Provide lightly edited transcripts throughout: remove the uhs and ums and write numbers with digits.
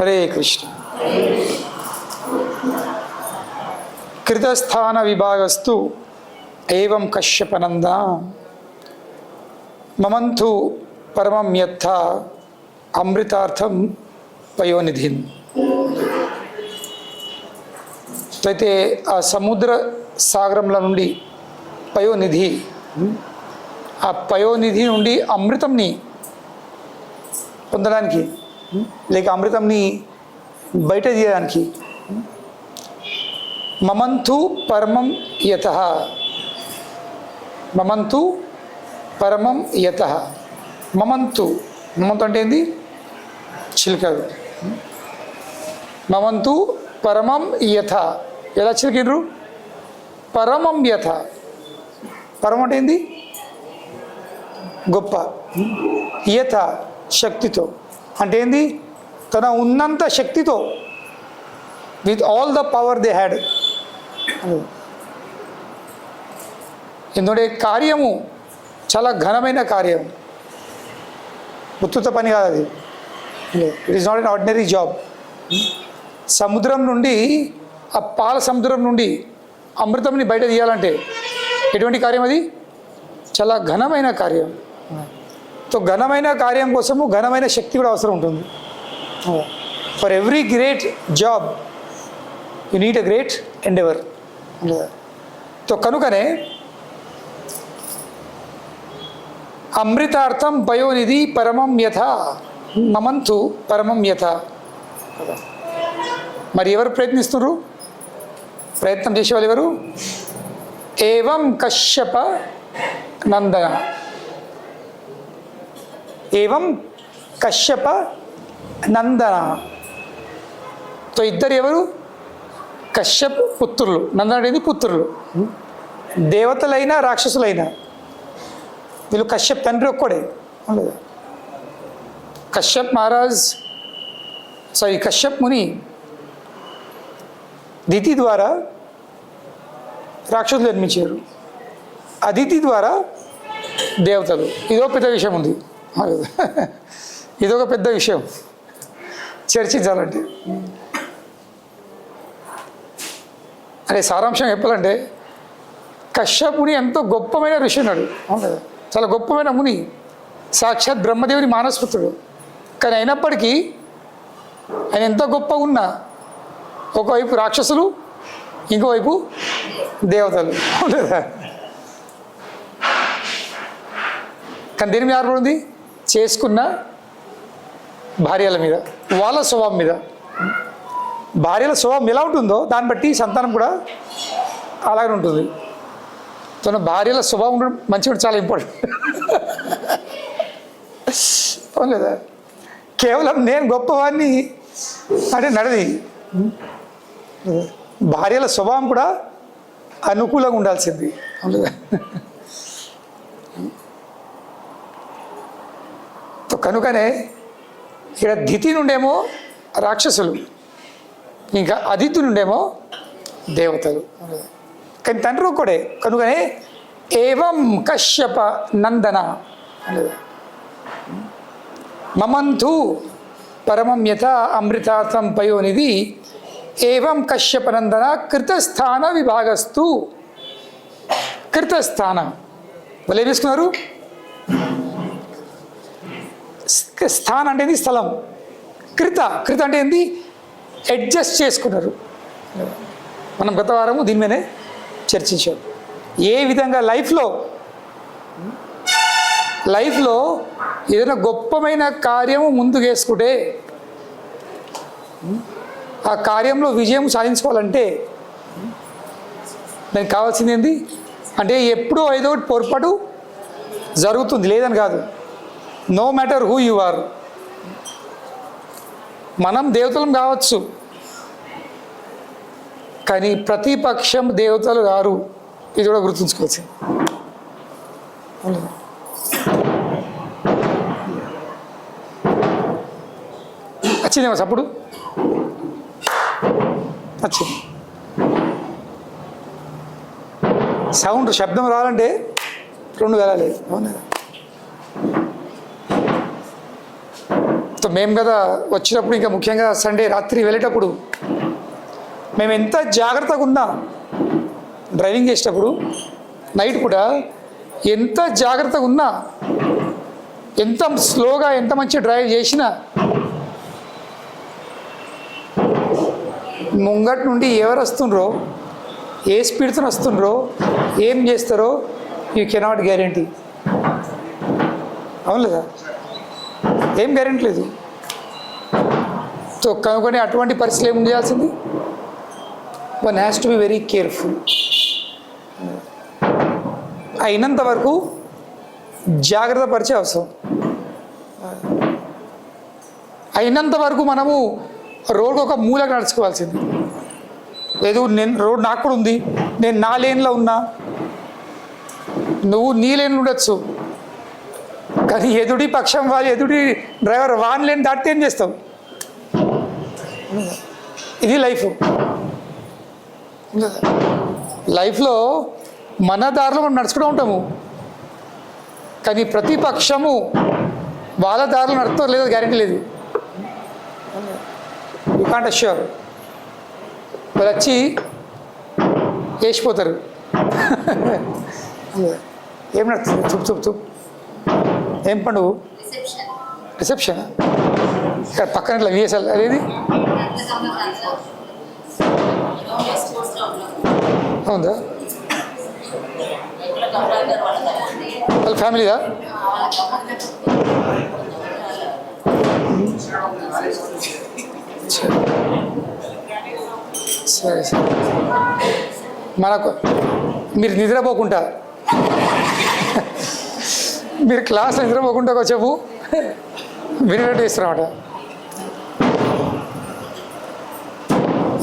హరే కృష్ణ. కృతస్థాన విభాగస్తు ఏవం కశ్యపనంద మమంతు పరమం యత్థ అమృతార్థం పయోనిధిం. అయితే ఆ సముద్ర సాగరంలో నుండి పయోనిధి, ఆ పయోనిధి నుండి అమృతంని పొందడానికి లేక అమృతంని బయట తీయడానికి మమంతు పరమం యతః, మమంతు పరమం యతః. మమంతు అంటే ఏంది? చిలుకలు. మమంతు పరమం యథ, ఎలా చిలికిండ్రు? పరమం యథ. పరమం అంటే ఏంది? గొప్ప. యథ శక్తితో అంటే ఏంది? తన ఉన్నంత శక్తితో, with all the power they had. ఎందుకంటే కార్యము చాలా ఘనమైన కార్యం, ఉత్తుత పని కాదు అది. It is not an ordinary job. సముద్రం నుండి, ఆ పాల సముద్రం నుండి అమృతంని బయట తీయాలంటే ఎటువంటి కార్యం అది? చాలా ఘనమైన కార్యం. సో ఘనమైన కార్యం కోసము ఘనమైన శక్తి కూడా అవసరం ఉంటుంది. For every great job you need a great endeavour. So కనుకనే అమృతార్థం పయోనిధి పరమం యథ మమంతు పరమం యథ. మరి ఎవరు ప్రయత్నిస్తున్నారు? ప్రయత్నం చేసేవాళ్ళు ఎవరు? ఏవం కశ్యప నందన. ఏవం కశ్యప నందన. తో ఇద్దరు ఎవరు? కశ్యప్ పుత్రులు. నందన అనేది పుత్రులు. దేవతలైనా రాక్షసులైనా వీళ్ళు కశ్యప్ తండ్రి ఒక్కడే. కశ్యప్ మహారాజ్, సారీ కశ్యప్ ముని దితి ద్వారా రాక్షసులు జన్మించారు, అదితి ద్వారా దేవతలు. ఇదో పెద్ద విషయం ఉంది, ఇదొక పెద్ద విషయం చర్చించాలంటే. అదే సారాంశం చెప్పాలంటే, కశ్యప్ ముని ఎంతో గొప్పమైన ఋషి ఉన్నాడు. అవును కదా, చాలా గొప్పమైన ముని, సాక్షాత్ బ్రహ్మదేవుని మానస్పుత్రుడు. కానీ అయినప్పటికీ ఆయన ఎంత గొప్పగా ఉన్నా ఒకవైపు రాక్షసులు, ఇంకోవైపు దేవతలు. లేదా? కానీ దేని మీద ఆధారపడింది? చేసుకున్న భార్యల మీద, వాళ్ళ స్వభావం మీద. భార్యల స్వభావం ఎలా ఉంటుందో దాన్ని బట్టి సంతానం కూడా అలాగే ఉంటుంది. తన భార్యల స్వభావం కూడా మంచిగా చాలా ఇంపార్టెంట్. లేదా? కేవలం నేను గొప్పవాడిని అంటే నడది. భార్యల స్వభావం కూడా అనుకూలంగా ఉండాల్సింది. కనుకనే ఇక్కడ దితి నుండేమో రాక్షసులు, ఇంకా అదితి నుండేమో దేవతలు. కానీ తండ్రి ఒక్కడే. కనుకనే ఏవం కశ్యప నందన. మమంతు పరమం యథ అమృతార్థం పయోనిధి ఏవం కశ్యప నందన కృతస్థాన విభాగస్తు. కృతస్థాన వాళ్ళు ఏం చేసుకున్నారు? స్థానం అంటే ఏంది? స్థలం. కృత అంటే ఏంది? అడ్జస్ట్ చేసుకున్నారు. మనం గత వారము దీని మీదనే చర్చించాం. ఏ విధంగా లైఫ్లో ఏదైనా గొప్పమైన కార్యము ముందుకు వేసుకుంటే ఆ కార్యంలో విజయం సాధించుకోవాలంటే దానికి కావాల్సింది ఏంది అంటే, ఎప్పుడో ఏదో ఒకటి పొరపాటు జరుగుతుంది, లేదని కాదు. No matter who you are. మనం దేవతలం కావచ్చు, కానీ ప్రతిపక్షం దేవతలు గారు. ఇది కూడా గుర్తుంచుకోవచ్చు. వచ్చిందేమో అప్పుడు వచ్చింది. సౌండ్ శబ్దం రావాలంటే 2 వెళ్ళాలి. అవునా? మేము కదా వచ్చినప్పుడు, ఇంకా ముఖ్యంగా సండే రాత్రి వెళ్ళేటప్పుడు మేము ఎంత జాగ్రత్తగా ఉన్నా, డ్రైవింగ్ చేసేటప్పుడు నైట్ కూడా ఎంత జాగ్రత్తగా ఉన్నా, ఎంత స్లోగా ఎంత మంచి డ్రైవ్ చేసినా ముంగట్ నుండి ఎవరు వస్తుండ్రో, ఏ స్పీడ్తో వస్తుండ్రో, ఏం చేస్తారో యూ కెనాట్ గ్యారంటీ. అవును లేదా? ఏం గ్యారెంటీ లేదు. సో కనుకొని అటువంటి పరిస్థితులు ఏం చేయాల్సింది? One has to be very careful. అయినంత వరకు జాగ్రత్త పరిచే అవసరం. అయినంత వరకు మనము రోడ్డు ఒక మూలకు నడుచుకోవాల్సింది. లేదు నేను రోడ్ నాకు కూడా ఉంది, నేను నా లేన్లో ఉన్నా, నువ్వు నీ లేన్ ఉండొచ్చు, కానీ ఎదుటి పక్షం వాళ్ళు, ఎదుటి డ్రైవర్ వాన్ లేని దాటితే ఏం చేస్తాం? ఇది లైఫ్. లైఫ్లో మన దారిలో మనం నడుచుకుంటూ ఉంటాము, కానీ ప్రతిపక్షము వాళ్ళ దారిలో నడుపుతారు లేదో గ్యారెంటీ లేదు. You can't assure. వాళ్ళు వచ్చి వేసిపోతారు. ఏం నడుస్తుంది? చూపు చూపు చూపు. ఏం పండుగ? రిసెప్షన్. ఇక్కడ పక్కన ఇట్లా విఎస్ఎల్ అదేది అవుందా? వాళ్ళ ఫ్యామిలీదా? సరే సరే. మనకు మీరు నిద్రపోకుండా, మీరు క్లాస్లో నిద్రపోకుండా వచ్చేపు వినేటట్టు ఇస్తారన్నమాట.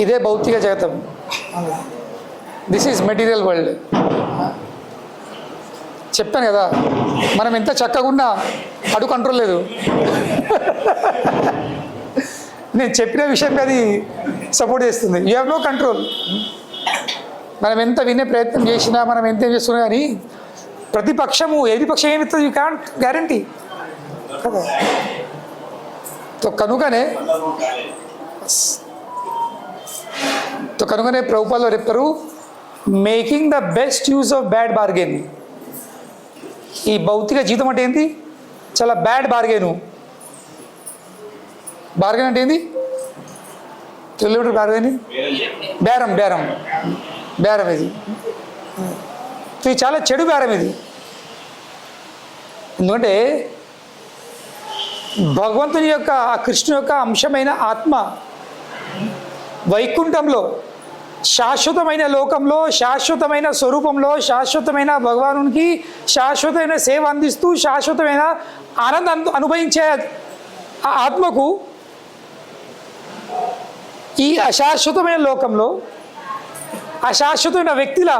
ఇదే భౌతిక జగతం. This is material world. చెప్పాను కదా, మనం ఎంత చక్కగా ఉన్నా అడు కంట్రోల్ లేదు. నేను చెప్పిన విషయానికి అది సపోర్ట్ చేస్తుంది. You have no control. మనం ఎంత వినే ప్రయత్నం చేసినా, మనం ఎంత చేస్తున్నా కానీ ప్రతిపక్షము ఏది పక్షం ఏమిస్తుంది యూ కాంట్ గ్యారంటీ కదా. కనుకనే ప్రభుపాలు చెప్పారు, making the best use of bad bargain. ఈ భౌతిక జీవితం అంటే ఏంటి? చాలా బ్యాడ్ బార్గెను. బార్గెన్ అంటే ఏంది? తెలియదు. బార్గెన్ బేరం, బేరం, బేరం. ఇది చాలా చెడు బేరం ఇది. ఎందుకంటే భగవంతుని యొక్క, ఆ కృష్ణు యొక్క అంశమైన ఆత్మ వైకుంఠంలో, శాశ్వతమైన లోకంలో, శాశ్వతమైన స్వరూపంలో, శాశ్వతమైన భగవానునికి శాశ్వతమైన సేవ అందిస్తూ శాశ్వతమైన ఆనందం అనుభవించే ఆ ఆత్మకు ఈ అశాశ్వతమైన లోకంలో అశాశ్వతమైన వ్యక్తిల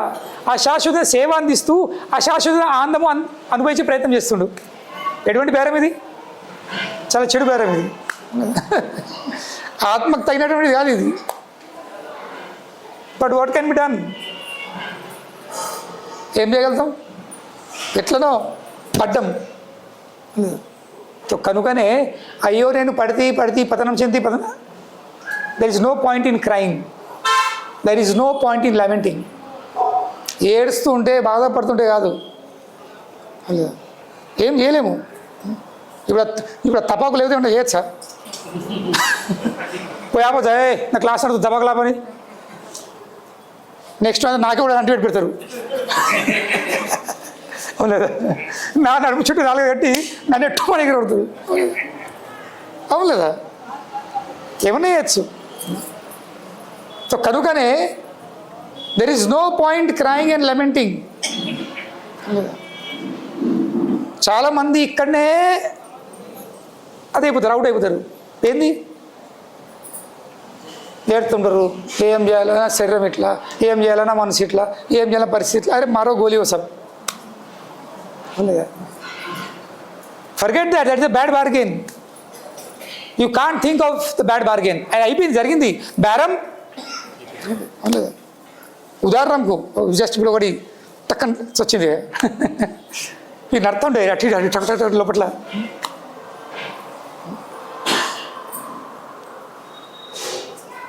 అశాశ్వత సేవ అందిస్తూ అశాశ్వత ఆనందము అనుభవించే ప్రయత్నం చేస్తుండు. ఎటువంటి బేరం ఇది? చాలా చెడు బేరం ఇది. ఆత్మకు తగినటువంటిది కాదు ఇది. But what can be done? ఏం చేయగలుగుతాం? ఎట్లనో పడ్డం. కనుకనే అయ్యో నేను పడితే పతనం చెంది there is no point in crying, there is no point in lamenting. ఏడుస్తూ ఉంటే, బాధపడుతుంటే కాదు, ఏం చేయలేము. ఇప్పుడు తపాకు లేకపోతే ఉంటే చేయొచ్చా? పోయాపోతే నా క్లాస్ నడుతుంది తపాకు లాపని, నెక్స్ట్ నాకే కూడా అంటిపెట్టి పెడతారు. అవును లేదా? నా నడుపు చుట్టూ నాలుగు కట్టి నన్ను ఎట్టు పని ఎక్కడ కొడుతుంది. అవును లేదా? ఏమన్నా చేయొచ్చు. సో కనుకనే there is no point crying and lamenting. చాలామంది ఇక్కడనే అదైపోతారు, అవుట్ అయిపోతారు. ఏంది? ఏడుతుంటారు. ఏం చేయాలన్నా శరీరం ఇట్లా, ఏం చేయాలన్నా మనసు ఇట్లా, ఏం చేయాలన్నా పరిస్థితి ఇట్లా. అరే మరో గోలీ వస్తాం. Forget that, that is the bad bargain. You can't think of the bad bargain. అయిపోయింది, జరిగింది బేరం. అవునులేదా? ఉదాహరణకు జస్ట్ ఇప్పుడు ఒకటి టక్కన వచ్చింది. ఈ నడుతుండే అటు లోపల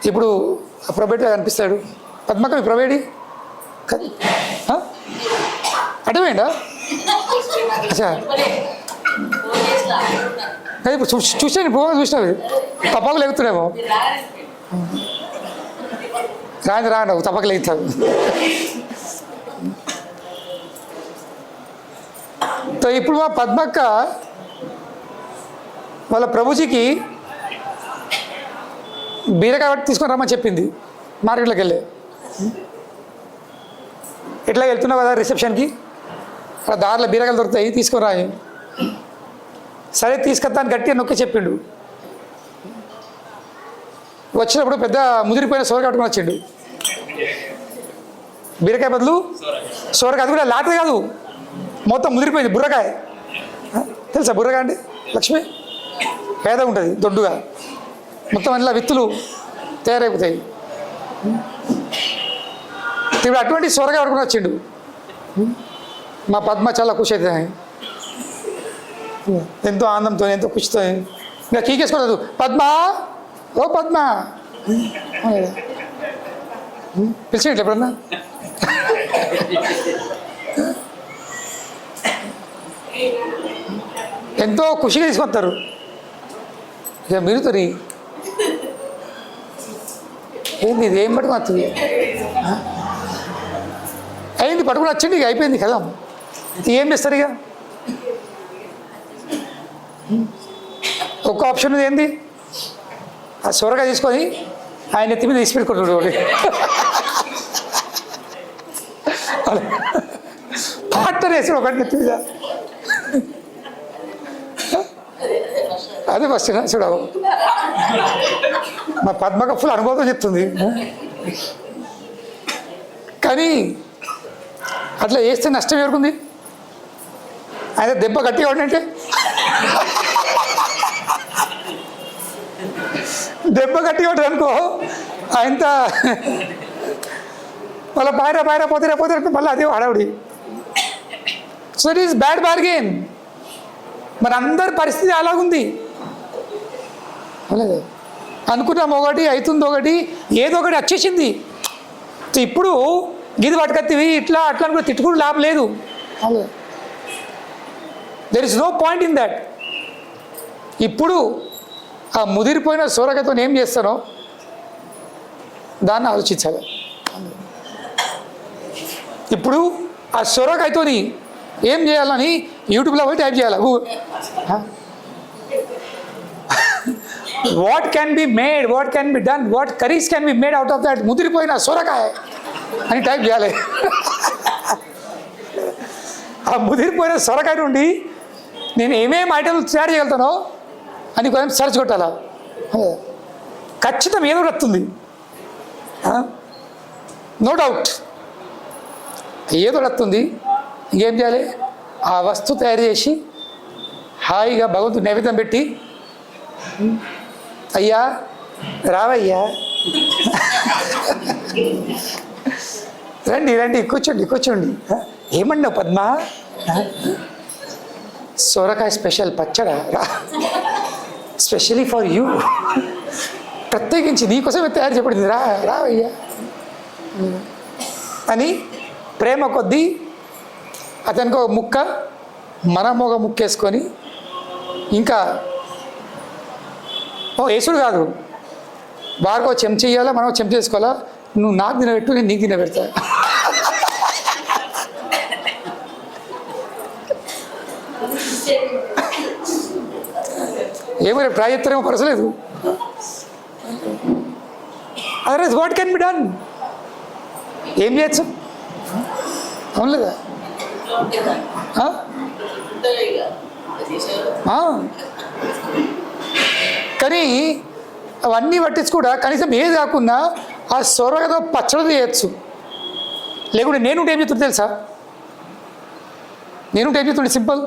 ఇప్పుడు ప్రొబేట్గా కనిపిస్తాడు. పద్మక్క మీ ప్రొబేడి అటవేండా? అచ్చా అదే ఇప్పుడు చూసాను, ప్రోగ్రామ్ చూసినావు, తప్పకు లేగుతున్నామో. రాను తప్పక లేగుతాడు. ఇప్పుడు మా పద్మక్క వాళ్ళ ప్రభుజీకి బీరకాయ తీసుకొని రమ్మని చెప్పింది. మార్కెట్లోకి వెళ్ళి ఎట్లా వెళ్తున్నావు కదా రిసెప్షన్కి, అలా దారిలో బీరకాయలు దొరుకుతాయి తీసుకొని రాయి. సరే తీసుకొస్తాను గట్టిగా నొక్కి చెప్పిండు. వచ్చినప్పుడు పెద్ద ముదిరిపోయిన సోరకాయ కట్టుకుని వచ్చిండు. బీరకాయ బదులు సోరకాయ, అది కూడా లాటది కాదు, మొత్తం ముదిరిపోయింది. బుర్రకాయ తెలుసా? బుర్రకాయ అండి లక్ష్మి పేదగా ఉంటుంది, దొడ్డుగా, మొత్తం అలా విత్తులు తయారైపోతాయి. ఇప్పుడు అటువంటి సొరకాయ పడుకుని వచ్చిండు. మా పద్మ చాలా ఖుషి అవుతుంది, ఎంతో ఆనందంతో ఎంతో ఖుషితో. ఇంకా కీకేసుకోలేదు, పద్మ ఓ పద్మ పిలిచేయండి ఎప్పుడన్నా. ఎంతో ఖుషిగా తీసుకొస్తారు. ఇక మీరుతోరి ఏంది ఇది, ఏం పట్టుకుని వస్తుంది? అయింది పట్టుకుని వచ్చింది, ఇక అయిపోయింది కదా. ఏం చేస్తారు ఇక? ఒక్క ఆప్షన్ ఉంది, ఏంది? ఆ సొరగా తీసుకొని ఆయన ఎత్తి మీద తీసి పెట్టుకుంటాడు. పార్ట్నర్ వేసి ఒకటి నెత్తి మీద. అదే ఫస్ట్ చూడవు. మా పద్మక ఫుల్ అనుభవం చెప్తుంది. కానీ అట్లా చేస్తే నష్టం ఎవరుకుంది? ఆయన దెబ్బ గట్టిగా ఉండంటే దెబ్బ గట్టిగా ఉంటుంది అనుకో, ఆయన మళ్ళీ బయట పోతే మళ్ళీ అదే హడావుడి. So it is bad bargain. మరి అందరి పరిస్థితి అలాగుంది. అలాగే అనుకున్నాం ఒకటి, అవుతుంది ఒకటి, ఏదో ఒకటి వచ్చేసింది. ఇప్పుడు గిది పట్టుకత్తివి ఇట్లా అట్లా అనుకుని తిట్టుకుని లాభం లేదు. There is no point in that. ఇప్పుడు ఆ ముదిరిపోయిన సోరకాయతో ఏం చేస్తానో దాన్ని ఆలోచించాలి. ఇప్పుడు ఆ సొరకాయతో ఏం చేయాలని యూట్యూబ్లో పోయి టైప్ చేయాలి. What can be made, what can be done, what curries can be made out of that ముదిరిపోయిన సొరకాయ అని టైప్ చేయాలి. ఆ ముదిరిపోయిన సొరకాయ నుండి నేను ఏమేమి ఐటమ్స్ తయారు చేయగలుగుతానో అని కొంచెం సెర్చ్ కొట్టాలా. ఖచ్చితం ఏదో వస్తుంది, నో డౌట్ ఏదో వస్తుంది. ఇంకేం చేయాలి? ఆ వస్తువు తయారు చేసి హాయిగా భగవంతుడు నైవేద్యం పెట్టి, అయ్యా రావయ్యా, రండి కూర్చోండి. ఏమన్నావు పద్మ? సొరకాయ స్పెషల్ పచ్చడా, స్పెషలీ ఫర్ యూ, ప్రత్యేకించి నీకోసమే తయారు చేయబడింది, రావయ్యా అని ప్రేమ కొద్దీ అతనికి ఒక ముక్క, మనం ఒక ముక్క వేసుకొని, ఇంకా వేసుడు కాదు, వారికో చెంచా ఇవ్వాలా, మనం చెంచా వేసుకోవాలా. నువ్వు నాకు తినబెట్టు, నేను నీకు తినబెడతా. ఏమో రేపు ట్రై చేస్తారేమో, పరసలేదు. Otherwise what can be done? ఏం చేయొచ్చు? అవును లేదా? కానీ అవన్నీ పట్టించి కూడా కనీసం ఏది కాకుండా ఆ సొరగతో పచ్చడి చేయొచ్చు. లేకుంటే నేను ఏం చెప్తుంది తెలుసా? నేను ఏం చెప్తుండే సింపుల్,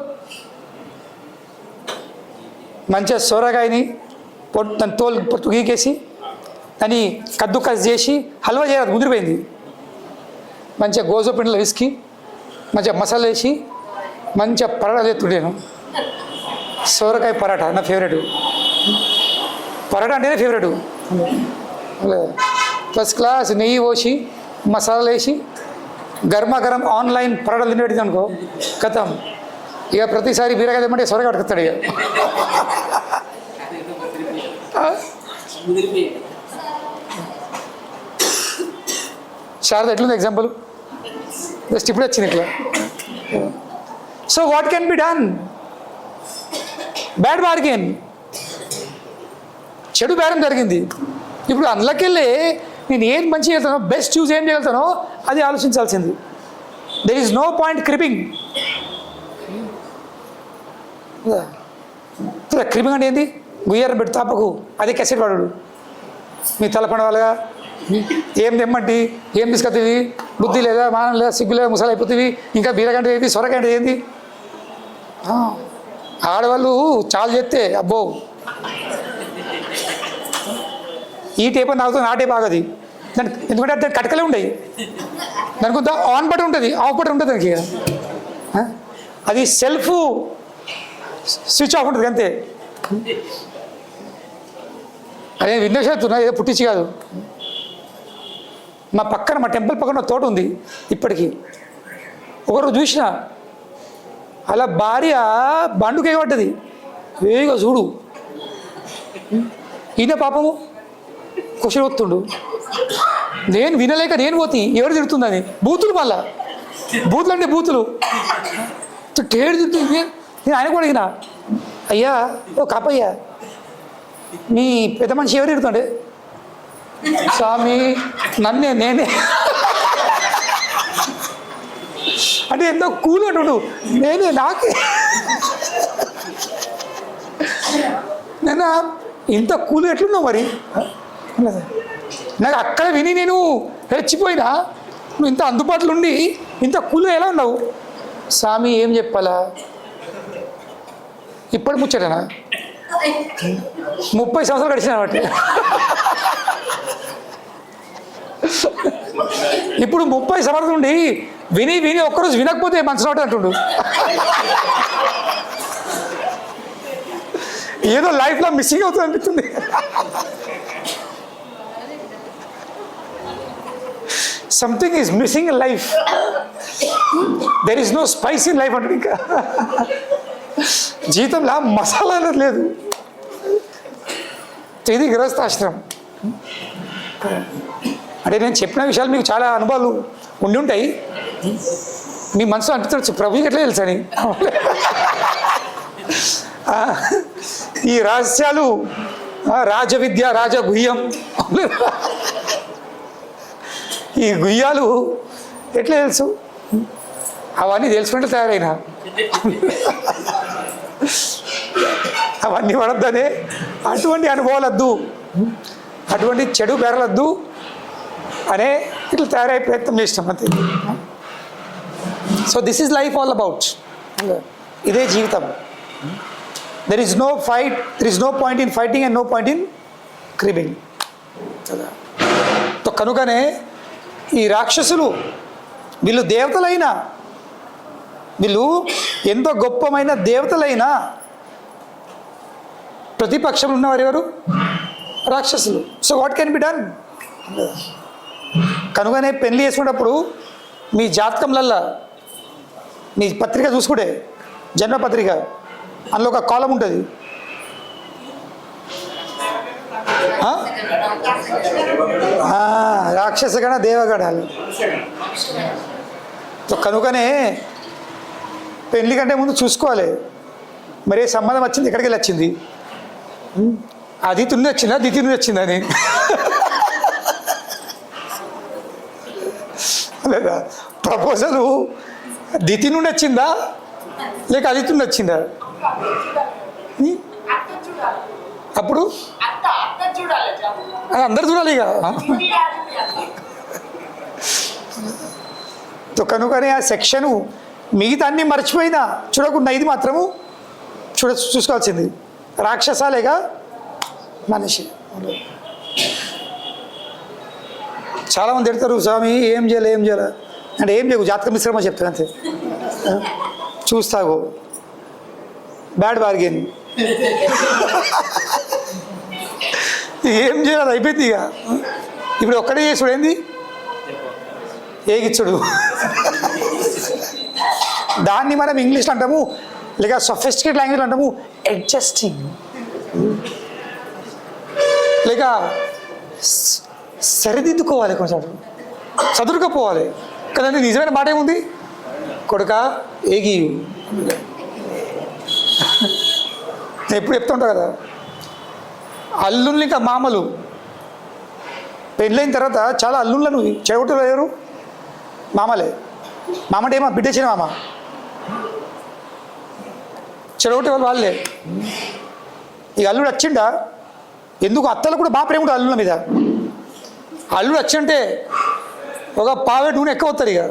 మంచిగా సొరకాయని దాని పొట్టు గీకేసి దాన్ని కద్దుకస్ చేసి హల్వా చేయాలి, ముదిరిపోయింది. మంచిగా గోజు పిండిలో విసికి మంచిగా మసాలా వేసి మంచిగా పరాటా చేస్తుండేను. సొరకాయ పరాటా నా ఫేవరెట్. పరాటా అంటేనే ఫేవరెట్. ఫస్ట్ క్లాస్ నెయ్యి పోసి మసాలాలు వేసి గర్మాగరం ఆన్లైన్ పరడలు తినేటిది అనుకో కథం. ఇక ప్రతిసారి బీరకాయ తెమ్మంటే సొరగా కట్టుకుతాడు. ఇక శారద ఎట్లుంది ఎగ్జాంపుల్? జస్ట్ ఇప్పుడు వచ్చింది ఇట్లా. So what can be done? Bad bargain, చెడు బేరం జరిగింది. ఇప్పుడు అందులోకెళ్ళి నేను ఏం మంచి చేస్తానో, బెస్ట్ చూస్ ఏం చేయగలుగుతానో అది ఆలోచించాల్సింది. There is no point cribbing. Cribbing అంటే ఏంది? గుయ్యారం పెట్టి తాపకు అది కెసెట్ వాడు మీ తలపండ వాళ్ళగా ఏం తెమ్మంటి, ఏం తీసుకొస్తుంది, బుద్ధి లేదా, మానం లేదా, సిగ్గు లేదా, ముసలు అయిపోతుంది. ఇంకా బీరగంట ఏంది, సొరగంట ఏంది? ఆడవాళ్ళు చాలా చేస్తే అబ్బో ఈ టేప్ నాకుతుంది, ఆ టేప్ ఆగది దానికి. ఎందుకంటే దానికి కటకలే ఉండయి, దానికి కొంత ఆన్ బటన్ ఉంటుంది, ఆఫ్ బటన్ ఉంటుంది దానికి. అది సెల్ఫ్ స్విచ్ ఆఫ్ ఉంటుంది అంతే. అదే విన్యాసతున్నా, ఏదో పుట్టించి కాదు. మా పక్కన, మా టెంపుల్ పక్కన తోట ఉంది ఇప్పటికీ. ఒకరు చూసిన అలా భార్య బండుకు ఎగబడ్డది, వేగా చూడు. ఈయన పాపము క్వశ్చన్ వస్తుండు, నేను వినలేక నేను పోతి, ఎవరు తిడుతుందని. బూతులు, మళ్ళా బూతులు అంటే బూతులు టేడు తిడుతుంది. నేను ఆయన కూడా అడిగిన, అయ్యా ఓ కాపయ్యా మీ పెద్ద మనిషి ఎవరు తిడుతుండే? స్వామి నేనే అంటే ఎంతో కూల్ అంటుడు, నేనే నాకే నేను ఇంత కూల్ ఎట్లున్నావు మరి? నాకు అక్కడ విని నేను రెచ్చిపోయినా, నువ్వు ఇంత అందుబాటులో ఉండి ఇంత కూల్ ఎలా ఉన్నావు? స్వామి ఏం చెప్పాలా, ఇప్పుడు ముచ్చటనా 30 సంవత్సరాలు గడిచిన కాబట్టి ఇప్పుడు 30 సంవత్సరాల నుండి విని విని ఒక్కరోజు వినకపోతే మనసు నాటు అంటుండు. ఏదో లైఫ్లో మిస్సింగ్ అవుతుంది అనిపిస్తుంది. Something is missing in life, there is no spice in life అంటే. ఇంకా జీవితంలో మసాలా అనేది లేదు. ఇది గృహస్థాశ్రమం అంటే నేను చెప్పిన విషయాలు మీకు చాలా అనుభవాలు ఉండి ఉంటాయి. మీ మనసులో అనిపిస్తుంది ప్రభుకి ఎట్లా తెలుసని. ఈ రహస్యాలు, రాజవిద్య, రాజగుహ్యం, ఈ గుహ్యాలు ఎట్లా తెలుసు? అవన్నీ తెలుసుకుంటే తయారైనా అవన్నీ పడద్దనే అటువంటి అనుభవాలద్దు, అటువంటి చెడు బెరలద్దు అనే ఇట్లా తయారయ్యే ప్రయత్నం చేస్తాం అంతే. So this is life all about. ఇదే జీవితం. There is no fight, there is no point in fighting and no point in cribbing. కనుకనే ఈ రాక్షసులు, వీళ్ళు దేవతలైనా, వీళ్ళు ఎంతో గొప్పమైన దేవతలైనా ప్రతిపక్షంలో ఉన్నవారు ఎవరు? రాక్షసులు. So what can be done? కనుకనే పెళ్లి చేసుకున్నప్పుడు మీ జాతకంలల్లా మీ పత్రిక చూసుకుంటే, జన్మపత్రిక, అందులో ఒక కాలం ఉంటుంది. రాక్షసగణ దేవగణాలు. కనుకనే పెళ్లి కంటే ముందు చూసుకోవాలి, మరే సంబంధం వచ్చింది, ఎక్కడికి వెళ్ళి వచ్చింది, అదితి నుండి వచ్చిందా, దితి నుండి వచ్చిందని, లేదా ప్రపోజలు దితి నుండి వచ్చిందా లేక అదితి నుండి వచ్చిందా? అప్పుడు అందరు చూడాలి ఇక. కనుకనే ఆ సెక్షను మిగతా అన్నీ మర్చిపోయినా చూడకుండా ఇది మాత్రము చూసుకోవాల్సింది. రాక్షసాలేగా మనిషి. చాలామంది తిడతారు, స్వామి ఏం చేయాలి అంటే ఏం చేయకు, జాతకం మిశ్రమ చెప్తాను అంతే. చూస్తాగో బ్యాడ్ బార్గెన్. ఏం చేయాలి, అయిపోయింది ఇక. ఇప్పుడు ఒక్కడే చేసుడు ఏంది, ఏగిచ్చుడు. దాన్ని మనం ఇంగ్లీష్లో అంటాము, లేక సొఫిస్టికేట్ లాంగ్వేజ్లో అంటాము అడ్జస్టింగ్, లేక సరిదిద్దుకోవాలి, కొంచెం చదురుకపోవాలి కదండి. నిజమైన మాట ఏముంది, కొడుక ఏగి. నేను ఎప్పుడు చెప్తూ ఉంటా కదా, అల్లుల్ని ఇంకా మామలు పెళ్ళైన తర్వాత చాలా అల్లుళ్ళను చెడగొట్టరు ఎవరు, మామలే. మామంటే ఏమో బిడ్డచ్చిన మామ, చెడగొట్టే వాళ్ళు వాళ్ళే. ఈ అల్లుడు వచ్చిండా, ఎందుకు అత్తలు కూడా బాగా ప్రేమ ఉంటుంది అల్లుల మీద. అల్లుడు వచ్చింటే ఒక పావే నూనె ఎక్కువ వస్తారు, ఇక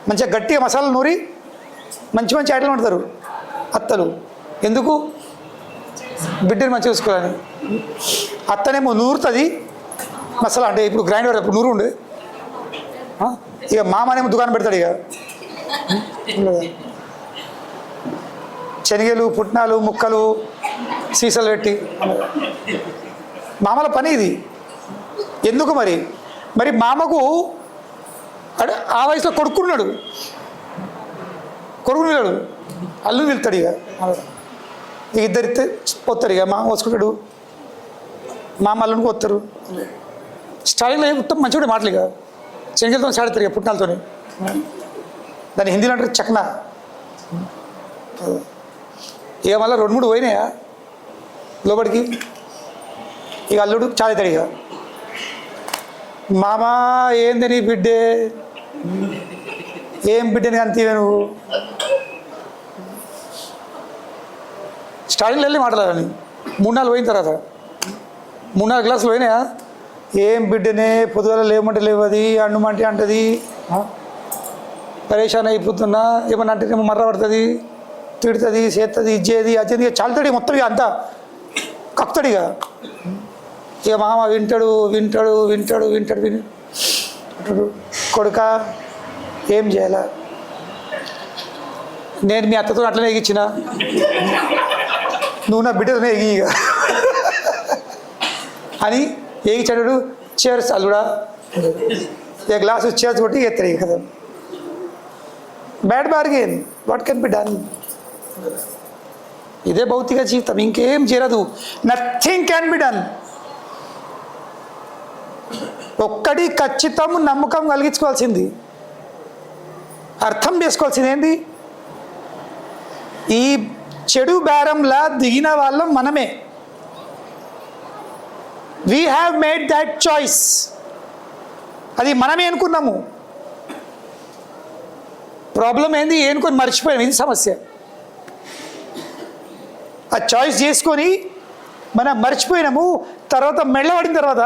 మంచిగా గట్టిగా మసాలా నూరి మంచి మంచి ఐటలు వండుతారు అత్తలు. ఎందుకు, బిడ్డని మంచిగా చూసుకోవాలని. అత్తనేమో నూరుతుంది మసాలా, అంటే ఇప్పుడు గ్రైండర్ ఇప్పుడు నూరు ఉండే, ఇక మామనేమో దుకాణం పెడతాడు, ఇక శనగలు పుట్నాలు ముక్కలు సీసాలు పెట్టి. మామల పని ఇది. ఎందుకు మరి, మరి మామకు ఆ వయసులో కొడుకున్నాడు, అల్లు వెళ్తాడు, ఇక ఇద్దరితే పోతారు, ఇక మామ వచ్చుకుంటాడు, మామ అల్లునికి పోతారు. స్టార్టింగ్లో మొత్తం మంచిగా మాటలు, ఇక శనగలతో సాడతారు, ఇక పుట్నాలతో. దాన్ని హిందీలో అంటారు చక్నా. ఇక మళ్ళీ 2-3 పోయినాయా లోపలికి, ఇక అల్లుడు చాలేతాడు, ఇక మామ ఏంది నీ బిడ్డే, ఏం బిడ్డని అంతీవే నువ్వు. స్టార్టింగ్లో వెళ్ళి మాట్లాడాలని 3-4 పోయిన తర్వాత 3-4 గ్లాసులు పోయినాయా, ఏం బిడ్డనే పొద్దుగల లేమంటే లేవది, అండుమంటే అంటది, పరేషాన్ అయిపోతున్నా, ఏమన్నా అంటే ఏమో మర్ర పడుతుంది, తిడుతుంది, చేస్తుంది, ఇచ్చేది అచ్చేది, ఇక చాలుతాడు మొత్తం, ఇక అంతా కక్కుతాడు. ఇక మామ వింటాడు వింటాడు వింటాడు వింటాడు వింటాడు. కొడుక ఏం చేయాల, నేను మీ అత్తతో అట్లనే ఎగిచ్చిన, నువ్వు నా బిడ్డతోనే ఎగి ఇక అని ఏగిచ్చాడు. చేర్స్ అల్లుడా, ఇక గ్లాసు చేర్స్ కొట్టి ఎత్తాడు కదా. Bad bargain, what can be done. ఇదే భౌతిక జీవితం, ఇంకేం చేరదు. Nothing can be done. ఒక్కడి ఖచ్చితం నమ్మకం కలిగించుకోవాల్సింది, అర్థం చేసుకోవాల్సింది ఏంది, ఈ చెడు బేరంలా దిగిన వాళ్ళం మనమే. We have made that choice, అది మనమే అనుకున్నాము. ప్రాబ్లం ఏంది, ఏనుకొని మర్చిపోయాము, ఇది సమస్య. ఆ చాయిస్ చేసుకొని మనం మర్చిపోయినాము. తర్వాత మెళ్ళబడిన తర్వాత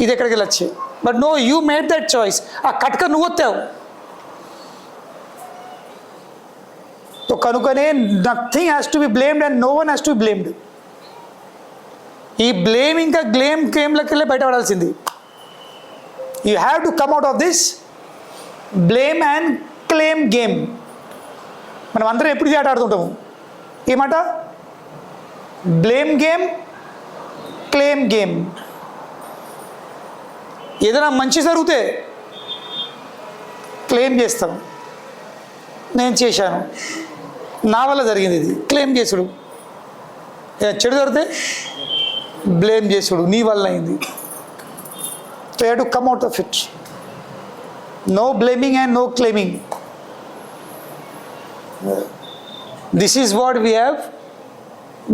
ఇది ఎక్కడికి వెళ్ళొచ్చు. But no, you made that choice. ఆ కట్క నువ్వు వస్తావు. కనుకనే nothing has to be blamed and no one has to be blamed. ఈ బ్లేమ్ ఇంకా గేమ్లోకి వెళ్ళి బయటపడాల్సింది. You have to come out of this blame and claim game. మనం అందరం ఎప్పుడు ఆట ఆడుతుంటాము, ఏమాట, బ్లేమ్ గేమ్, క్లెయిమ్ గేమ్. ఏదైనా మంచి జరిగితే క్లెయిమ్ చేస్తాం, నేను చేశాను, నా వల్ల జరిగింది, ఇది క్లెయిమ్ చేసుడు. చెడు జరిగితే బ్లేమ్ చేసుడు, నీ వల్ల అయింది. So you have to come out of it. No blaming and no claiming. This is what we have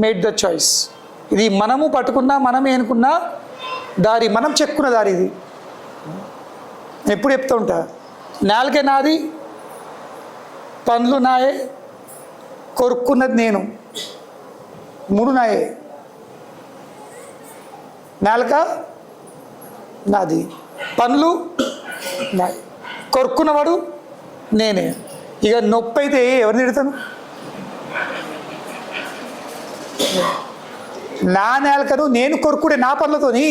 made the choice. ఇది మనము పట్టుకున్నా, మనమే అనుకున్నా దారి, మనం చెక్కున్న దారి ఇది. ఎప్పుడు చెప్తూ ఉంటా, నాలుకే నాది, పనులు నాయే, కొరుక్కున్నది నేను, 3 నాయే. నాలుక నాది, పనులు నాయి, కొరుక్కున్నవాడు నేనే. ఇక నొప్పి అయితే ఎవరిని తిడతాను, నా నేలకను నేను కొరుకుడే నా పనులతోని.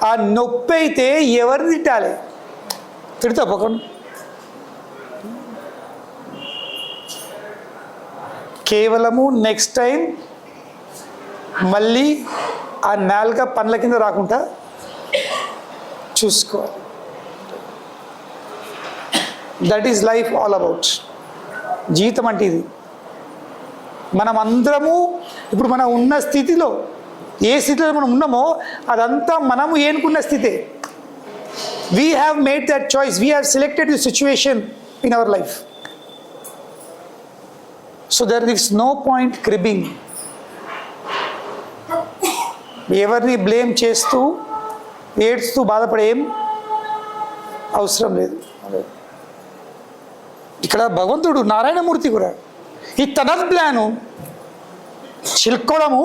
ఆ నొప్పి అయితే ఎవరిని తిట్టాలి, తిడతా పక్కన. కేవలము నెక్స్ట్ టైం మళ్ళీ ఆ నాలుక పండ్ల కింద రాకుండా చూసుకోవాలి. That is life all about. జీవితం అంటే ఇది. మనం అందరము ఇప్పుడు మనం ఉన్న స్థితిలో, ఏ స్థితిలో మనం ఉన్నామో అదంతా మనము ఏనుకున్న స్థితే. We have made that choice, we have selected the situation in our life. So there is no point cribbing. ఎవరిని బ్లేమ్ చేస్తూ ఏడ్స్తూ బాధపడేం అవసరం లేదు. ఇక్కడ భగవంతుడు నారాయణమూర్తి కూడా ఈ తన ప్లాను చిలుకోవడము,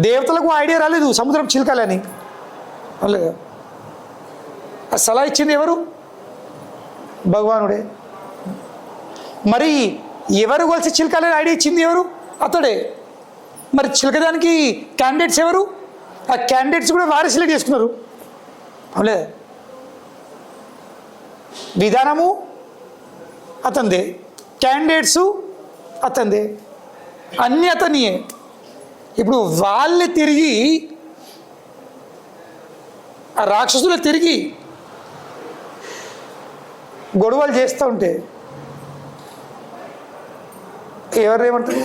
దేవతలకు ఐడియా రాలేదు సముద్రం చిలకాలని. లేదా ఆ సలహా ఇచ్చింది ఎవరు? భగవానుడే. మరి ఎవరు కలిసి చిలకాలని ఐడియా ఇచ్చింది ఎవరు? అతడే. మరి చిలకడానికి క్యాండిడేట్స్ ఎవరు? ఆ క్యాండిడేట్స్ కూడా వారే సెలెక్ట్ చేసుకున్నారు. లేదా విధానము అతందే, క్యాండిడేట్సు అతందే, అన్నీ అతనియే. ఇప్పుడు వాళ్ళే తిరిగి ఆ రాక్షసులు తిరిగి గొడవలు చేస్తూ ఉంటే ఎవరు ఏమంటారు?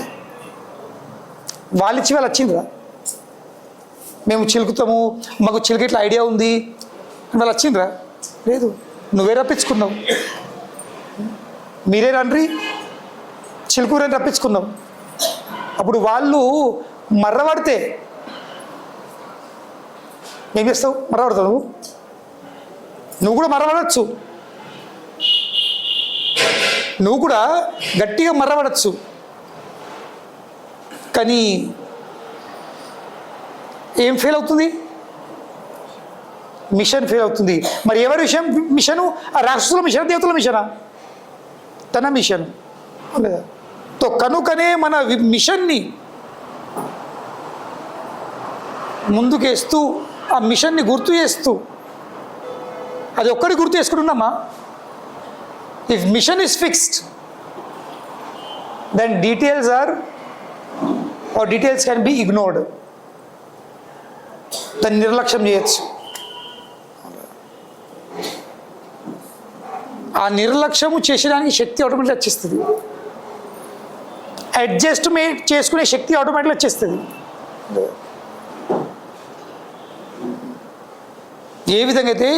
వాళ్ళు ఇచ్చి వాళ్ళు వచ్చిందిరా, మేము చిలుకుతాము, మాకు చిలుకట్ల ఐడియా ఉంది, వాళ్ళు వచ్చిందిరా? లేదు, నువ్వే రప్పించుకున్నావు. మీరే రండి చిలుకూరని రప్పించుకున్నాం. అప్పుడు వాళ్ళు మర్రబడితే ఏం చేస్తావు? మర్రబడతావు నువ్వు కూడా మర్రబడచ్చు, నువ్వు కూడా గట్టిగా మర్రబడచ్చు. కానీ ఏం ఫెయిల్ అవుతుంది? మిషన్ ఫెయిల్ అవుతుంది. మరి ఎవరి విషయం మిషను? ఆ రాక్షసుల మిషన్, దేవతల మిషనా? తన మిషన్. లేదా తో కనుకనే మన మిషన్ని ముందుకేస్తూ, ఆ మిషన్ని గుర్తు చేస్తూ, అది ఒక్కడి గుర్తు చేసుకుంటున్నామా? If mission is fixed then details are are details can be ignored. దాన్ని నిర్లక్ష్యం చేయొచ్చు. ఆ నిర్లక్ష్యము చేసేదానికి శక్తి ఆటోమేటిక్గా వచ్చేస్తుంది. అడ్జస్ట్మెంట్ చేసుకునే శక్తి ఆటోమేటిక్గా వచ్చేస్తుంది. ఏ విధంగా అయితే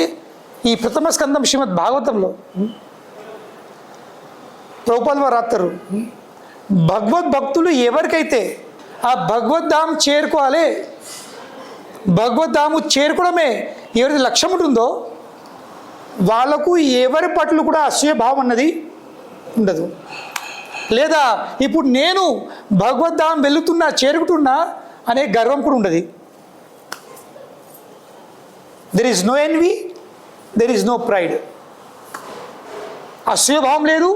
ఈ ప్రథమ స్కందం శ్రీమద్ భాగవతంలో ప్రభుపాదులు వారు రాస్తారు, భగవద్భక్తులు ఎవరికైతే ఆ భగవద్ధాము చేరుకోవాలి, భగవద్ధాము చేరుకోవడమే ఎవరిది లక్ష్యం ఉంటుందో వాళ్ళకు ఎవరి పట్ల కూడా అసూయభావం అన్నది ఉండదు. లేదా ఇప్పుడు నేను భగవద్ధాం వెళుతున్నా, చేరుకుంటున్నా అనే గర్వం కూడా ఉండదు. There is no envy, there is no pride. అసూయభావం లేదు,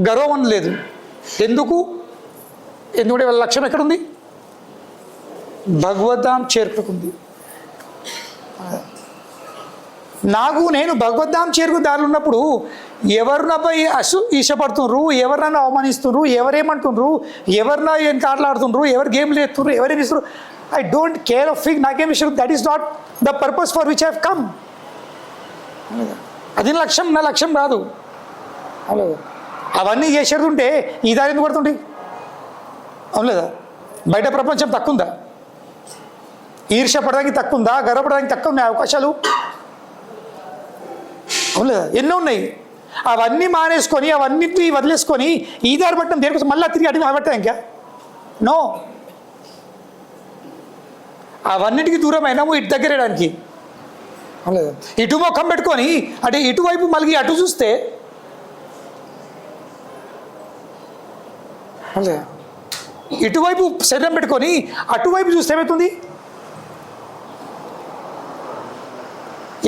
గర్వం లేదు. ఎందుకు? ఎందుకంటే వాళ్ళ లక్ష్యం ఎక్కడుంది? భగవద్ధాం చేరుకుంది. నేను భగవద్ధాం చేరుకు దారిలో ఉన్నప్పుడు ఎవరు నాపై ఈశపడుతుండ్రు, ఎవరు నన్ను అవమానిస్తుండ్రు, ఎవరేమంటుండ్రు, ఎవరు నా వెనక ఆటలాడుతుండ్రు, ఎవరు గేమ్లు ఎత్తుండ్రు, ఎవరేమి ఇస్తారు, I don't care of fig. నాకేం ఇష్టం? That is not the purpose for which I have come. అది లక్ష్యం, నా లక్ష్యం కాదు. అలాగే అవన్నీ చేసేడుతుంటే ఈ దారి ఎందుకు పడుతుంటే అవును లేదా? బయట ప్రపంచం తక్కువ ఉందా? ఈర్ష్య పడడానికి తక్కువ ఉందా? గర్వపడడానికి తక్కువ ఉన్నాయి అవకాశాలు? అవును లేదా? ఎన్నో ఉన్నాయి. అవన్నీ మానేసుకొని, అవన్నిటిని వదిలేసుకొని ఈ దారి పట్టడం దేనికోసం? మళ్ళీ తిరిగి అడిగి పట్టడం ఇంకా? నో, అవన్నిటికీ దూరమైనాము ఇటు దగ్గరేయడానికి. అవును లేదా? ఇటు ముఖం పెట్టుకొని అంటే ఇటువైపు మళ్ళీ అటు చూస్తే అవును, ఇటువైపు శరీరం పెట్టుకొని అటువైపు చూస్తే ఏమవుతుంది?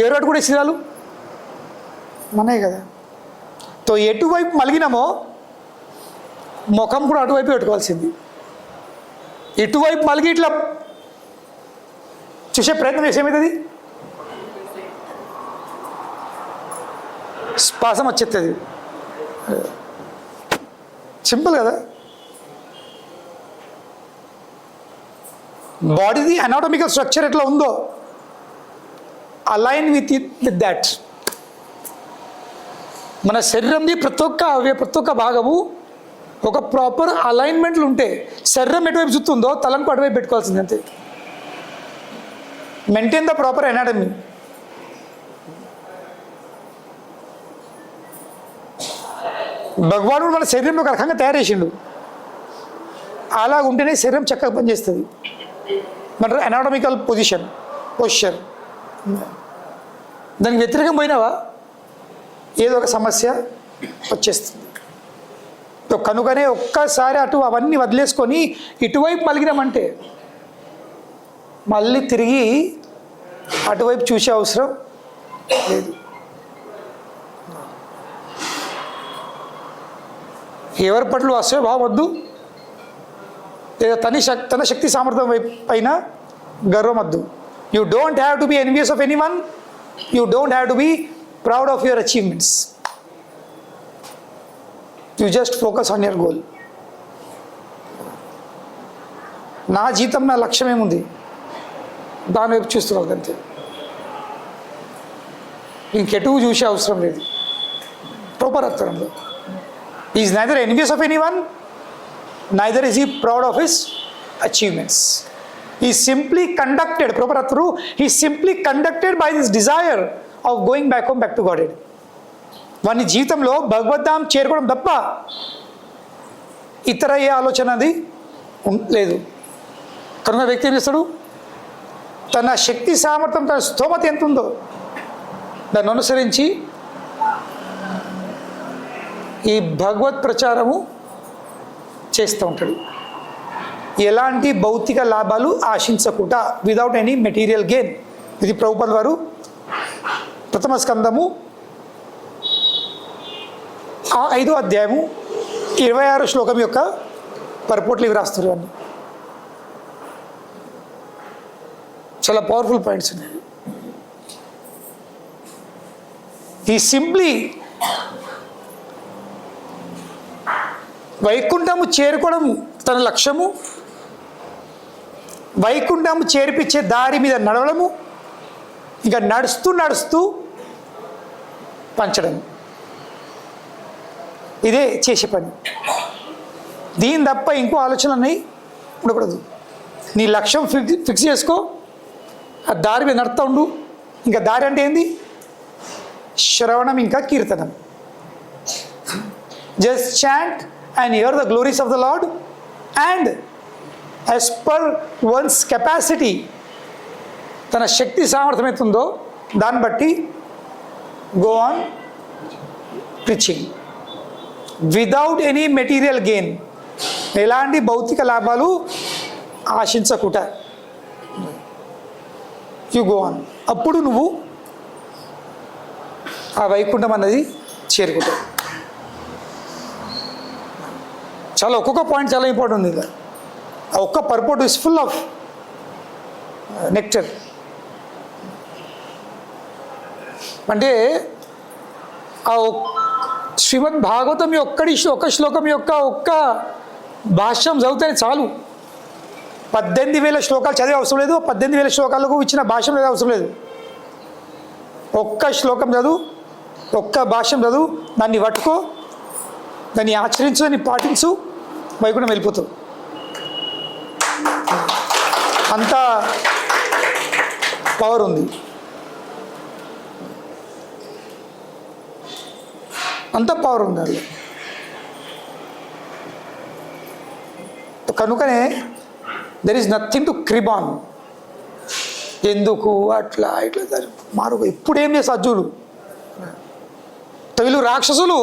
ఎవరు కూడా శరీరాలు మనయే కదా. తో ఎటువైపు మలిగినామో ముఖం కూడా అటువైపు పెట్టుకోవాల్సింది. ఇటువైపు మలిగి ఇట్లా చూసే ప్రయత్నం చేసి ఏమవుతుంది? శ్వాసం వచ్చేస్తుంది. సింపుల్ కదా. బాడీది అనాటమికల్ స్ట్రక్చర్ ఎట్లా ఉందో అలైన్ విత్ దాట్. మన శరీరంది ప్రతి ఒక్క భాగము ఒక ప్రాపర్ అలైన్మెంట్లు ఉంటే శరీరం ఎటువైపు చూస్తుందో తలను అటువైపు పెట్టుకోవాల్సింది అంతే. Maintain the proper anatomy. భగవానుడు మన శరీరంలో ఒక రకంగా తయారు చేసిండు. అలా ఉంటేనే శరీరం చక్కగా పనిచేస్తుంది. మన అనాటమికల్ పొజిషన్ దానికి వ్యతిరేకం పోయినావా ఏదో ఒక సమస్య వచ్చేస్తుంది. కనుకనే ఒక్కసారి అవన్నీ వదిలేసుకొని ఇటువైపు మలిగినామంటే మళ్ళీ తిరిగి అటువైపు చూసే అవసరం లేదు. ఎవరి పట్ల అసూయ భావద్దు, లేదా తన శక్తి సామర్థ్యం పైన గర్వం వద్దు. You don't have to be envious of anyone. You don't have to be proud of your achievements. You just focus on your goal. నా జీవితం నా లక్ష్యం ఏముంది దాని వైపు చూస్తున్నావు అంతే. ఇంకెటు చూసే అవసరం లేదు. ప్రాపర్ అర్థంలో is neither envious of anyone, neither is he proud of his achievements. He is simply conducted, proper athru, he is simply conducted by this desire of going back home, back to Godhead. వాని జీవితంలో భగవద్ధాం చేరుకోవడం తప్ప ఇతర ఏ ఆలోచన అది లేదు. కనుక వ్యక్తి ఏం చేస్తాడు, తన శక్తి సామర్థ్యం, తన స్తోమత ఎంత ఉందో దాన్ని అనుసరించి ఈ భగవత్ ప్రచారము చేస్తూ ఉంటాడు. ఎలాంటి భౌతిక లాభాలు ఆశించకుండా, విదౌట్ ఎనీ మెటీరియల్ గెయిన్. ఇది ప్రభుపాద వారు ప్రథమ స్కందము 5వ అధ్యాయము 26వ శ్లోకం యొక్క పర్పోట్లు ఇవి రాస్తారు. అన్నీ చాలా పవర్ఫుల్ పాయింట్స్ ఉన్నాయి. ఈ సింప్లీ వైకుంఠము చేరుకోవడం తన లక్ష్యము, వైకుంఠము చేర్పించే దారి మీద నడవడము, ఇంకా నడుస్తూ పంచడం, ఇదే చేసే పని. దీని తప్ప ఇంకో ఆలోచనలు ఉండకూడదు. నీ లక్ష్యం ఫిక్స్ చేసుకో, ఆ దారి మీద నడుస్తూ ఉండు. ఇంకా దారి అంటే ఏంది? శ్రవణం ఇంకా కీర్తనం. Just chant and hear the glories of the Lord, and as per one's capacity, తన శక్తి సామర్థ్యం అవుతుందో దాన్ని బట్టి go on preaching without any material gain. ఎలాంటి భౌతిక లాభాలు ఆశించకుండా you go on. అప్పుడు నువ్వు ఆ వైకుంఠం అన్నది చేరుకుంటావు. చాలా ఒక్కొక్క పాయింట్ చాలా ఇంపార్టెంట్ ఉంది. ఆ ఒక్క పర్పోర్ట్ ఇస్ ఫుల్ ఆఫ్ నెక్టర్. అంటే ఆ శ్రీమద్ భాగవతం ఒక్క శ్లోకం యొక్క ఒక్క భాష్యం చదివితే చాలు. 18,000 శ్లోకాలు చదివే అవసరం లేదు. 18,000 శ్లోకాలకు ఇచ్చిన భాష్యం లేదు అవసరం లేదు. ఒక్క శ్లోకం చదువు, ఒక్క భాష్యం చదువు, దాన్ని పట్టుకో, దాన్ని ఆచరించు, దాన్ని పాటించు, వైకుంఠం వెళ్ళిపోతావు. అంత పవర్ ఉంది. అంత పవర్ ఉంది అది. కనుకనే there is nothing to crib on. ఎందుకు అట్లా ఇట్లా మారు ఇప్పుడు ఏం చేస్తారు అర్జునుడు? వీళ్ళు రాక్షసులు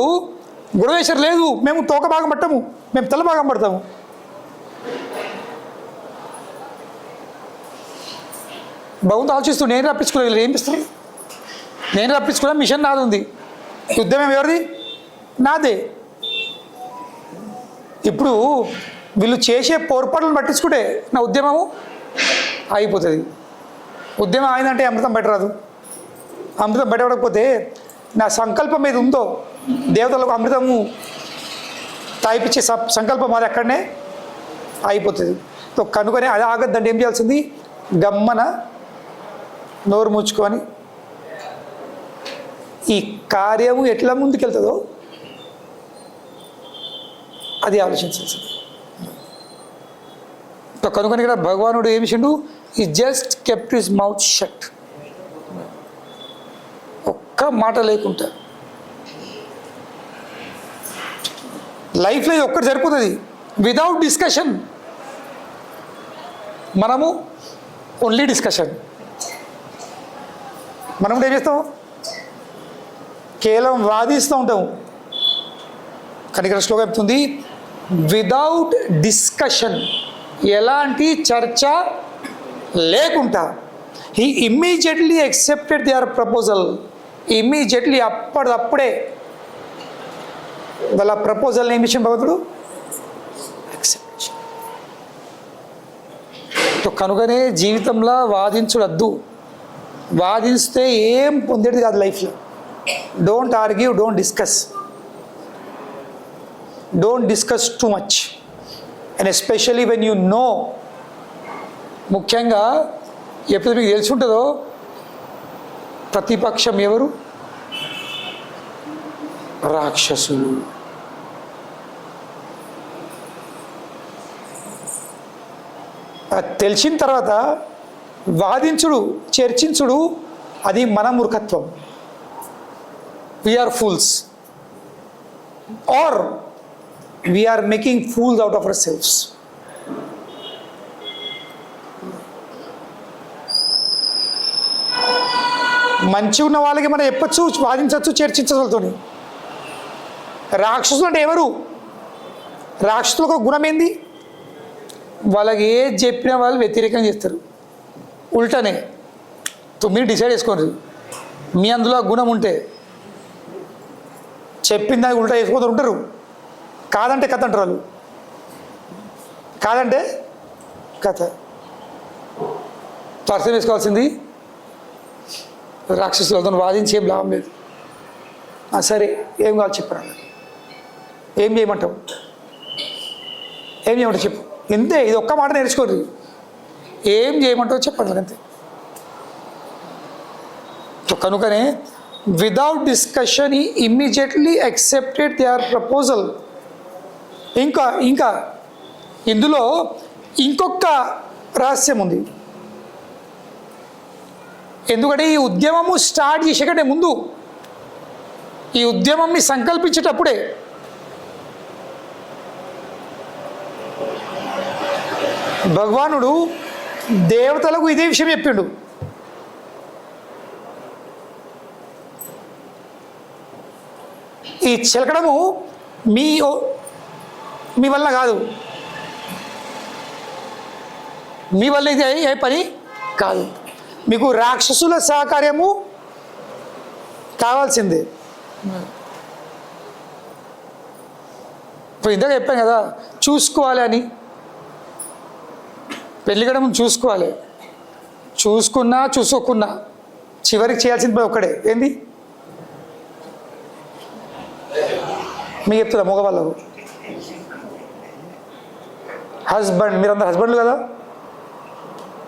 గొడవేశ్వరు లేదు, మేము తోక భాగం పట్టము, మేము తల భాగం పడతాము. బాగుంది ఆలోచిస్తూ నేను రప్పించుకున్నా, వీళ్ళు ఏం ఇస్తారు? నేను రప్పించుకున్నా, మిషన్ నాది ఉంది, యుద్ధం ఏమి ఎవరిది? నాదే. ఇప్పుడు వీళ్ళు చేసే పొరపాట్లను పట్టించుకుంటే నా ఉద్యమము ఆగిపోతుంది. ఉద్యమం ఆగిందంటే అమృతం బయటరాదు. అమృతం బయటపడకపోతే నా సంకల్పం ఏది ఉందో దేవతలకు అమృతము తాగిపించే సంకల్పం అది అక్కడనే అయిపోతుంది. కనుకొని అది ఆగద్దంటే ఏం చేయాల్సింది, గమ్మన నోరు ముచ్చుకొని ఈ కార్యము ఎట్లా ముందుకెళ్తుందో అది ఆలోచించాల్సింది. కనుకొని ఇక్కడ భగవానుడు ఏమి చేసిండు, ఈ just kept his mouth shut, ఒక్క మాట లేకుండా. లైఫ్లో ఇది ఒక్కటి సరిపోతుంది, వితౌట్ డిస్కషన్. మనము ఓన్లీ డిస్కషన్. మనం ఏం చేస్తాం, కేవలం వాదిస్తూ ఉంటాము. కానీ ఇక్కడ శ్లోకం చెప్తుంది వితౌట్ డిస్కషన్, ఎలాంటి చర్చ లేకుండా. He immediately accepted their proposal. Immediately అప్పటిదప్పుడే వాళ్ళ ప్రపోజల్ని ఏమి ఇచ్చిన భగవంతుడు యాక్సెప్ట్ చేశాడు. కనుకనే జీవితంలో వాదించుడద్దు. వాదిస్తే ఏం పొందేది కాదు లైఫ్లో. Don't argue, don't discuss, don't discuss too much. And especially when you know, ముఖ్యంగా ఎప్పుడు మీకు తెలిసి ఉంటుందో ప్రతిపక్షం ఎవరు, రాక్షసులు. తెలిసిన తర్వాత వాదించుడు, చర్చించుడు అది మన మూర్ఖత్వం. We are fools or we are making fools out of ourselves. మంచిగా ఉన్న వాళ్ళకి మనం చెప్పచ్చు, వాదించవచ్చు, చర్చించవలతో. రాక్షసులు అంటే ఎవరు? రాక్షసులకు ఒక గుణం ఏంది, వాళ్ళకి ఏది చెప్పినా వాళ్ళు వ్యతిరేకంగా చేస్తారు, ఉల్టానే. మీరు డిసైడ్ చేసుకోండి, మీ అందులో గుణం ఉంటే చెప్పిన దానికి ఉల్టా చేసుకోతూ ఉంటారు. కాదంటే కథ అంటారు వాళ్ళు, కాదంటే కథ. అర్థం చేసుకోవాల్సింది, రాక్షసులతో వాదించి ఏం లాభం లేదు. సరే ఏం కావాలి చెప్పరా, ఏం చేయమంటావు, ఏం చేయమంటావు చెప్పు, ఇంతే. ఇది ఒక్క మాట నేర్చుకోరు, ఏం చేయమంటావు చెప్పండి అంతే. కనుకనే వితౌట్ డిస్కషన్ ఈ ఇమ్మీడియట్లీ యాక్సెప్టెడ్ దేర్ ప్రపోజల్. ఇంకా ఇందులో ఇంకొక రహస్యం ఉంది. ఎందుకంటే ఈ ఉద్యమము స్టార్ట్ చేసేకంటే ముందు, ఈ ఉద్యమంని సంకల్పించేటప్పుడే భగవానుడు దేవతలకు ఇదే విషయం చెప్పిండు. ఈ చిలకడము మీ వల్ల కాదు, మీ వల్ల ఇది ఏ పని కాదు, మీకు రాక్షసుల సహకార్యము కావాల్సిందే. ఇప్పుడు ఇందాక చెప్పాను కదా, చూసుకోవాలి అని. పెళ్ళిగడం చూసుకోవాలి, చూసుకున్నా చూసుకోకున్నా చివరికి చేయాల్సింది ఒక్కడే, ఏంది? మీకు చెప్తుందా మగవాళ్ళకు, हस्बैंड, मेरे अंदर हस्बैंड लगा था,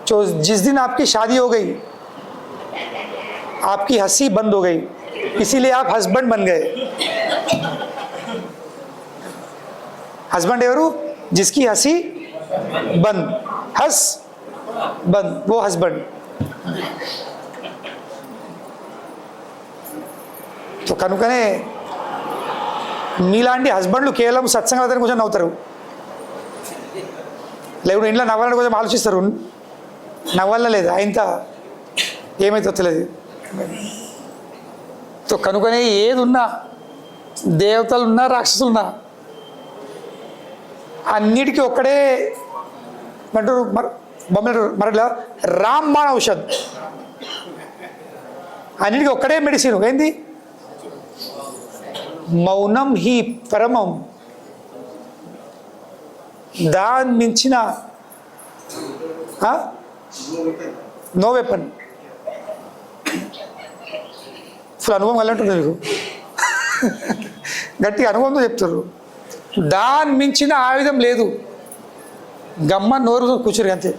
जो जिस दिन आपकी शादी हो गई आपकी हंसी बंद हो गई, इसीलिए आप हस्बैंड बन गए. हस्बैंड एवरू जिसकी हंसी बंद, हंस बंद, वो हस्बैंड. तो కనుకనే మీలాంటి హస్బెండ్లు కేవలం సత్సంగాలని కొంచెం నవ్వుతారు, లేకుంటే ఇంట్లో నవ్వాలని కొంచెం ఆలోచిస్తారు. నవ్వాల లేదు ఆయనతో ఏమైతే తెలియదు. సో కనుకనే ఏది ఉన్నా, దేవతలు ఉన్నా రాక్షసులు ఉన్నా, అన్నిటికీ ఒక్కడే అంటారు. మరలా రామ్బాణ ఔషధ్, అన్నిటికీ ఒక్కడే మెడిసిన్. ఏంది? మౌనం హీ పరమం. దాని మించిన నో వెపన్. అసలు అనుభవం వెళ్ళంటుంది మీకు, గట్టిగా అనుభవంతో చెప్తారు. దాని మించిన ఆయుధం లేదు. గమ్మ నోరు కూర్చురు అంతే.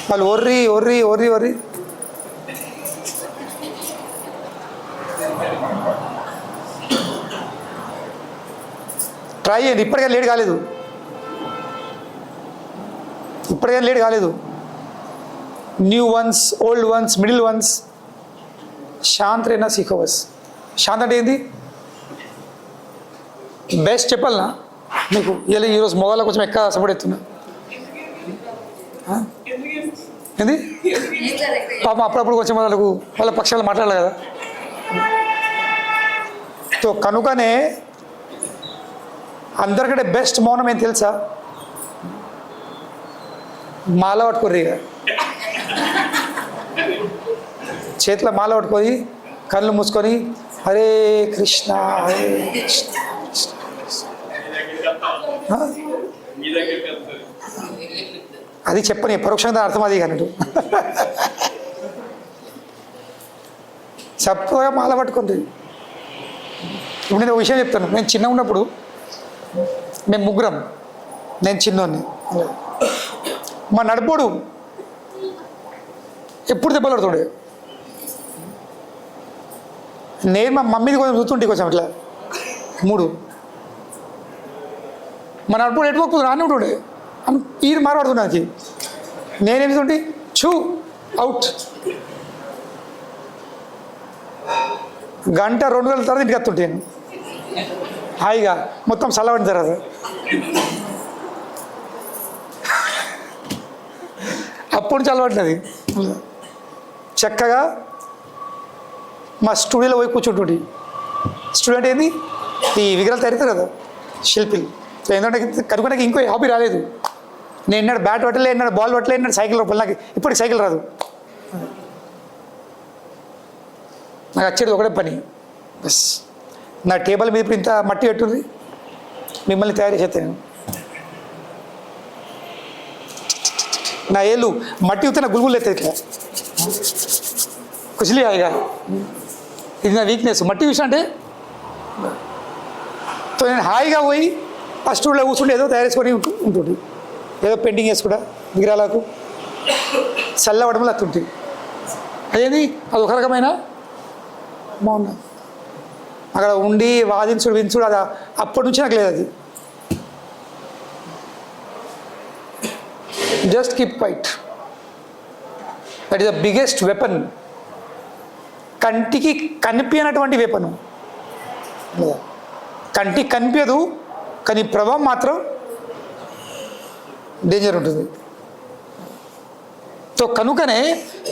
వాళ్ళు ఒర్రి ఒర్రి ఒర్రి ఒర్రి ట్రై చేయండి. ఇప్పటికే లేట్ కాలేదు, ఇప్పటికే లేట్ కాలేదు. New ones, old ones, middle ones, శాంత్ రేనా సీఖో బస్. శాంత్ అంటే ఏంది? బెస్ట్ చెప్పాలనా మీకు? ఇలా ఈరోజు మొగాళ్ళ కొంచెం ఎక్క సపోర్ట్ ఎత్తున్నా. ఏంది పాపం అప్పుడప్పుడు కొంచెం వాళ్ళ పక్షాలు మాట్లాడాలి కదా. సో కనుకనే అందరికంటే బెస్ట్ మౌనం ఏం తెలుసా? మాల పట్టుకోర్రి, చేతిలో మాల పట్టుకొని కళ్ళు మూసుకొని హరే కృష్ణ హరే కృష్ణ. అది చెప్పని పరోక్షంగా అర్థం అది అన్నట్టు. చక్కగా మాల పట్టుకుంది. ఇప్పుడు నేను ఒక విషయం చెప్తాను. నేను చిన్నగా ఉన్నప్పుడు మేము ముగ్గురం, నేను చిన్నోడిని, మా నడుపోడు ఎప్పుడు దెబ్బలు పడుతుండే. నేను మా మమ్మీని కొంచెం చూస్తుంటే కొంచెం ఇట్లా 3 మన నడుపుడు ఎటుపోతుంది రాని ఉంటుండే. ఈ మారపడుతున్నాకి నేనేమిస్తుంటే చూ అవుట్. గంట 2 గంటల తర్వాత ఇంటికి వస్తుంటాను హాయిగా, మొత్తం చల్లబడిన తర్వాత. అప్పుడు నుంచి అలవాటున్నది. చక్కగా మా స్టూడియోలో పోయి కూర్చుంటుంటే. స్టూడియో అంటే ఏంది? ఈ విగ్రహాలు తయారుతారు కదా, శిల్పిలు. ఏంటంటే కనుక ఇంకో హాబీ రాలేదు. నేను ఎన్నాడు బ్యాట్ పట్టలే, ఎన్నాడు బాల్ పట్టలే, ఎన్నాడు సైకిల్ పట్టలే. నాకు ఇప్పటికి సైకిల్ రాదు. నాకు వచ్చేది ఒకటే పని, బస్ నా టేబుల్ మీద ఇప్పుడు ఇంత మట్టి పెట్టుంది, మిమ్మల్ని తయారు చేస్తాను. నా ఏళ్ళు మట్టి అవుతే నా గుల్గులు ఎత్తుంది ఇట్లా కుచిలి హాయిగా. ఇది నా వీక్నెస్ మట్టి విషయం అంటే. సో నేను హాయిగా పోయి ఆ స్టూల్లో కూర్చుంటే ఏదో తయారు చేసుకొని ఉంటుంది, ఏదో పెయింటింగ్ వేసుకుంటా విగ్రహాలకు చల్లవడంలో అత్తుంటుంది. అదేంది అది ఒక రకమైన బాగున్నా. అక్కడ ఉండి వాదించుడు వించుడు అది అప్పటి నుంచి నాకు లేదు. అది just keep quiet. That is the biggest weapon. కంటికి కనిపించినటువంటి వెపను. కంటికి కనిపించదు కానీ ప్రభావం మాత్రం డేంజర్ ఉంటుంది. సో కనుకనే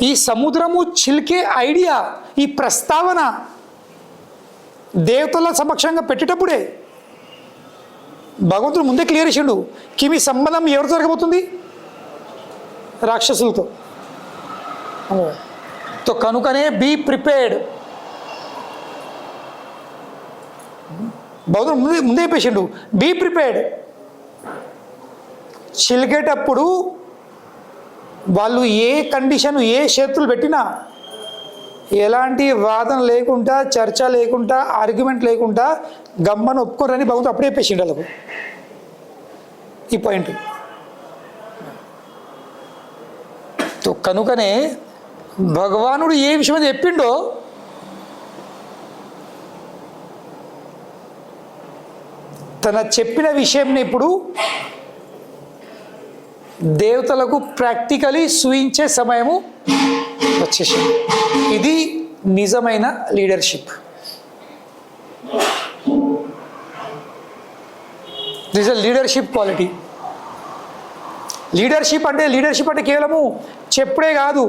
ఈ సముద్రము చిలికే ఐడియా, ఈ ప్రస్తావన దేవతల సమక్షంగా పెట్టేటప్పుడే భగవంతుడు ముందే క్లియర్ చేసిండు కి మీ సంబంధం ఎవరితో జరగబోతుంది? రాక్షసులతో. సో కనుకనే బీ ప్రిపేర్డ్. భగవంతుడు ముందే చెప్పేసిండు బీ ప్రిపేర్డ్. చిలికేటప్పుడు వాళ్ళు ఏ కండిషన్, ఏ చేతులు పెట్టినా ఎలాంటి వాదన లేకుండా, చర్చ లేకుండా, ఆర్గ్యుమెంట్ లేకుండా గమ్మను ఒప్పుకోరని భగవంతుడు అప్పుడే చెప్పేసిండు వాళ్ళకు ఈ పాయింట్. కనుకనే భగవానుడు ఏ విషయం అయితే చెప్పిండో తన చెప్పిన విషయంని ఇప్పుడు దేవతలకు ప్రాక్టికలీ చూయించే సమయము వచ్చేసింది. ఇది నిజమైన leadership. This is leadership quality. Leadership అంటే కేవలము చెప్పుడే కాదు,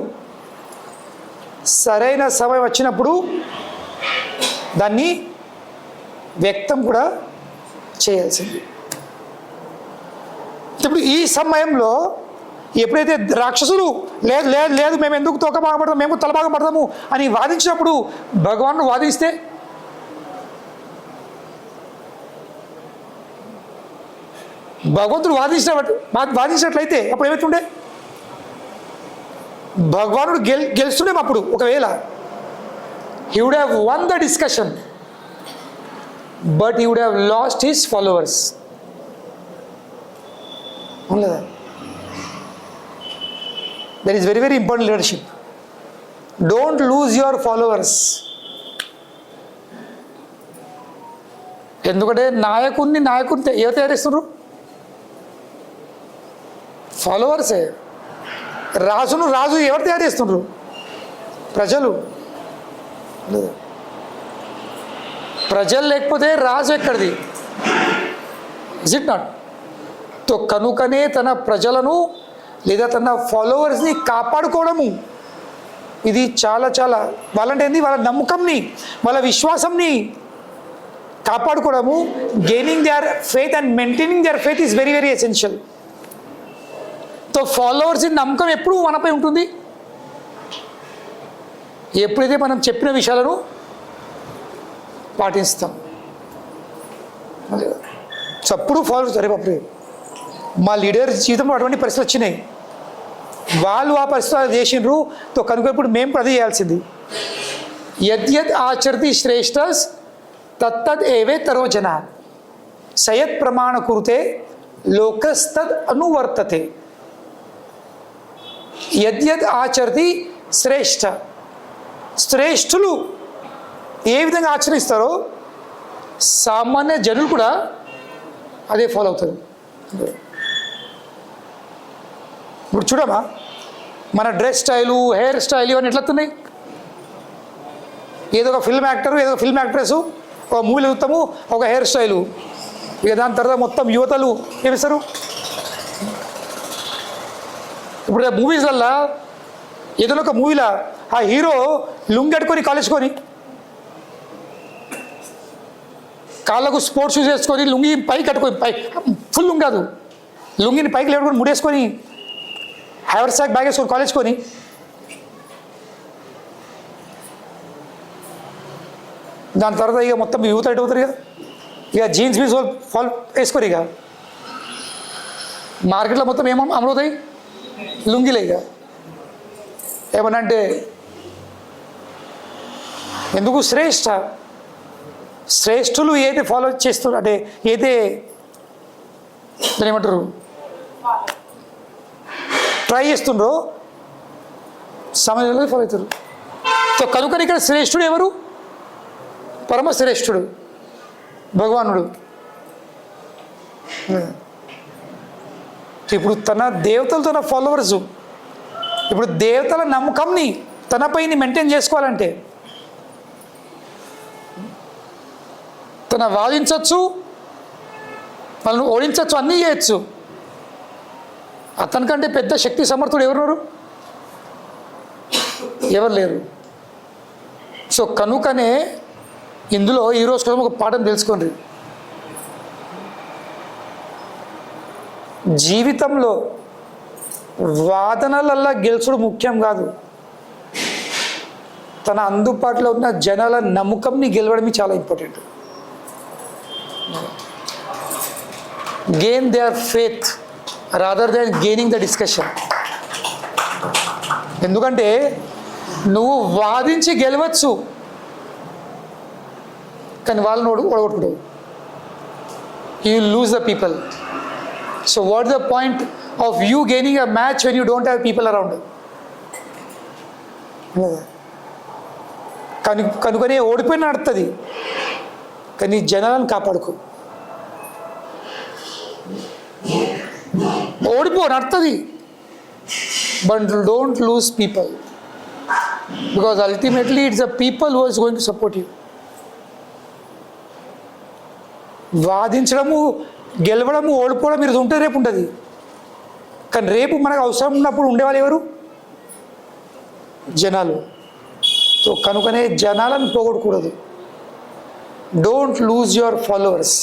సరైన సమయం వచ్చినప్పుడు దాన్ని వ్యక్తం కూడా చేయాల్సింది. ఇప్పుడు ఈ సమయంలో ఎప్పుడైతే రాక్షసులు లేదు లేదు లేదు మేము ఎందుకు తోక బాగా పడతాము, మేము తల బాగా పడతాము అని వాదించినప్పుడు భగవాను వాదిస్తే భగవంతుడు వాదించినట్లయితే అప్పుడు ఏమవుతుండే? భగవానుడు గెలుస్తుండేమో అప్పుడు. ఒకవేళ he would have won the discussion but he would have lost his followers. అవును కదా? That is very very important leadership. Don't lose your followers. ఎందుకంటే నాయకుడిని ఎవరు తయారిస్తున్నారు? ఫాలోవర్సే. రాజు ఎవరు తయారు చేస్తున్నారు? ప్రజలు. ప్రజలు లేకపోతే రాజు ఎక్కడిది? Is it not? తో కనుకనే తన ప్రజలను లేదా తన ఫాలోవర్స్ని కాపాడుకోవడము ఇది చాలా చాలా వాళ్ళంటే ఏంది, వాళ్ళ నమ్మకంని వాళ్ళ విశ్వాసంని కాపాడుకోవడము, gaining their faith and maintaining their faith is very very essential. తో ఫాలోవర్స్ నమ్మకం ఎప్పుడు మనపై ఉంటుంది ఎప్పుడైతే మనం చెప్పిన విషయాలను పాటిస్తాం. అప్పుడు ఫాలోవర్స్ అరే బాబు మా లీడర్ జీవితంలో అటువంటి పరిస్థితులు వచ్చినాయి, వాళ్ళు ఆ పరిస్థితులు చేసిండ్రు, తో కనుక ఇప్పుడు మేము కూడా అదే చేయాల్సింది. యద్యద్ ఆచరతి శ్రేష్టస్ తత్తద్ ఏవేతరో జన సయత్ ప్రమాణ కురుతే లోకస్తద్ అనువర్తతే. యద్యద్ ఆచరతి శ్రేష్ఠ, శ్రేష్ఠులు ఏ విధంగా ఆచరిస్తారో సామాన్య జనులు కూడా అదే ఫాలో అవుతారు. ఇప్పుడు చూడమా మన డ్రెస్ స్టైలు, హెయిర్ స్టైల్ ఇవన్నీ ఎట్లవుతున్నాయి? ఏదో ఒక ఫిల్మ్ యాక్టరు, ఏదో ఫిల్మ్ యాక్ట్రెస్ ఒక మూవీలు చూస్తాము, ఒక హెయిర్ స్టైలు, ఇక దాని తర్వాత మొత్తం యువతలు ఏమిస్తారు. ఇప్పుడు మూవీస్లల్లా ఏదైనా ఒక మూవీలో ఆ హీరో లుంగి కట్టుకొని కాలేసుకొని కాళ్ళకు స్పోర్ట్స్ షూస్ వేసుకొని లుంగి పై కట్టుకొని పై ఫుల్ లుంగి కాదు, లుంగిని పైకి లేడుకొని ముడేసుకొని హ్యావర్ సాక్ బ్యాగ్ వేసుకొని కాలేజ్కొని దాని తర్వాత ఇక మొత్తం యూత్ ఎట్ అవుతారు. ఇక జీన్స్ బీన్స్ ఫాల్ వేసుకొని ఇక మార్కెట్లో మొత్తం ఏమో అమలవుతాయి లుంగిలే. ఇక ఏమన్నా అంటే ఎందుకు శ్రేష్ఠులు ఏదైతే ఫాలో చేస్తున్నారు అంటే ఏదైతే దాన్ని ఏమంటారు ట్రై చేస్తుండ్రో సమాజంలో ఫాలో అవుతారు. సో కనుక ఇక్కడ శ్రేష్ఠుడు ఎవరు? పరమశ్రేష్ఠుడు భగవానుడు. ఇప్పుడు తన దేవతలతో తన ఫాలోవర్స్ ఇప్పుడు దేవతల నమ్మకంని తనపైని మెయింటైన్ చేసుకోవాలంటే తన వాదించవచ్చు, వాళ్ళని ఓడించవచ్చు, అన్నీ చేయొచ్చు. అతనికంటే పెద్ద శక్తి సమర్థుడు ఎవరున్నారు? ఎవరు లేరు. సో కనుకనే ఇందులో ఈరోజు కోసం ఒక పాఠం తెలుసుకోండి. జీవితంలో వాదనలల్లా గెలుచుడు ముఖ్యం కాదు, తన అందుబాటులో ఉన్న జనాల నమ్మకంని గెలవడమే చాలా important. Gain their faith rather than gaining the discussion. ఎందుకంటే నువ్వు వాదించి గెలవచ్చు కానీ వాళ్ళని ఓడగొట్టుకుంటావు. You will lose the people. So what the point of you gaining a match when you don't have people around? కనుకనే ఓడిపోయిన నడుతుంది కానీ జనాలను కాపాడుకో. ఓడిపో నడుతుంది but don't lose people because ultimately it's the people who is going to support you. వాదించడము, గెలవడము, ఓడిపోవడం మీరు ఉంటే రేపు ఉంటుంది కానీ రేపు మనకు అవసరం ఉన్నప్పుడు ఉండేవాళ్ళు ఎవరు? జనాలు. సో కనుకనే జనాలను పోగొట్టకూడదు. Don't lose your followers.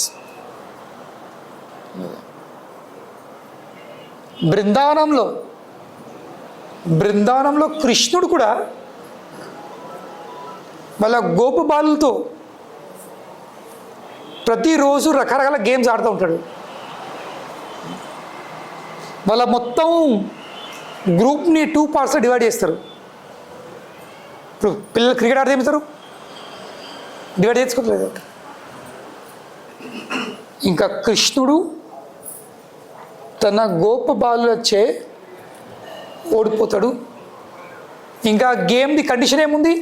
బృందావనంలో కృష్ణుడు కూడా వాళ్ళ గోప బాలులతో ప్రతిరోజు రకరకాల గేమ్స్ ఆడుతూ ఉంటాడు. వాళ్ళ మొత్తం గ్రూప్ని 2 పార్ట్స్లో డివైడ్ చేస్తారు. ఇప్పుడు పిల్లలు క్రికెట్ ఆడితే ఏమిస్తారు? డివైడ్ చేసుకోలేదు. ఇంకా కృష్ణుడు తన గోప బాలులచే ఓడిపోతాడు. ఇంకా గేమ్ది కండిషన్ ఏముంది,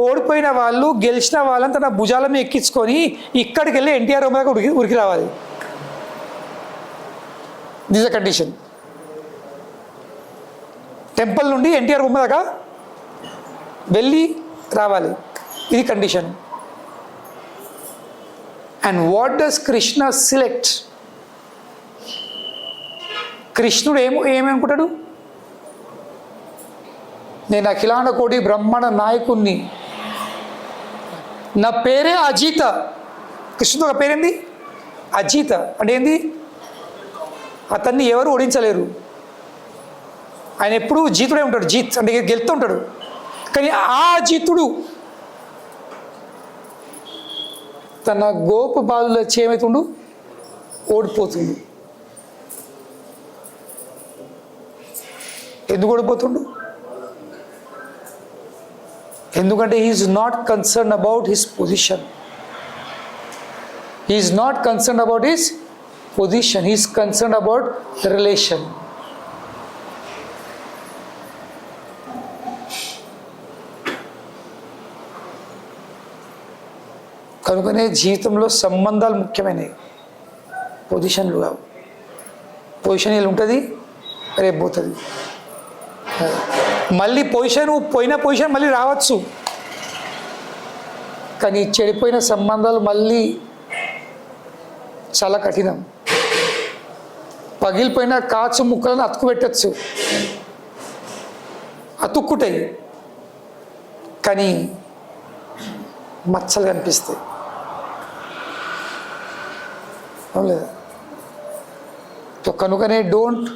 ఓడిపోయిన వాళ్ళు గెలిచిన వాళ్ళని తన భుజాల మీద ఎక్కించుకొని ఇక్కడికి వెళ్ళి ఎన్టీఆర్ బొమ్మ దాకా ఉరికి రావాలి. This the condition. టెంపుల్ నుండి ఎన్టీఆర్ బొమ్మ దాకా వెళ్ళి రావాలి, ఇది condition. And what does Krishna select? కృష్ణుడు ఏమనుకుంటాడు, నేను అఖిలాండ కోటి బ్రహ్మాండ నాయకుణ్ణి, నా పేరే అజిత. కృష్ణుడు ఒక పేరేంది, అజిత. అంటే ఏంది, అతన్ని ఎవరు ఓడించలేరు. ఆయన ఎప్పుడు జీతుడే ఉంటాడు, జీత్ అంటే గెలుతూ ఉంటాడు. కానీ ఆ జీతుడు తన గోప బాలుల చేమవుతుండు, ఓడిపోతుండు. ఎందుకు ఓడిపోతుండు? ఎందుకంటే he is not concern about his position. He is not concern about his position, he is concern about relation. కనుకనే జీవితంలో సంబంధాలు ముఖ్యమైనవి, పొజిషన్లు కావు. పొజిషన్ ఇలా ఉంటుంది, రేపు పోతుంది. మళ్ళీ పోయిన పొజిషన్ మళ్ళీ రావచ్చు, కానీ చెడిపోయిన సంబంధాలు మళ్ళీ చాలా కఠినం. పగిలిపోయిన కాచు ముక్కలను అతుకు పెట్టచ్చు, అతుక్కుంటాయి, కానీ మచ్చలు కనిపిస్తాయి. అవునులేదా? కనుకనే don't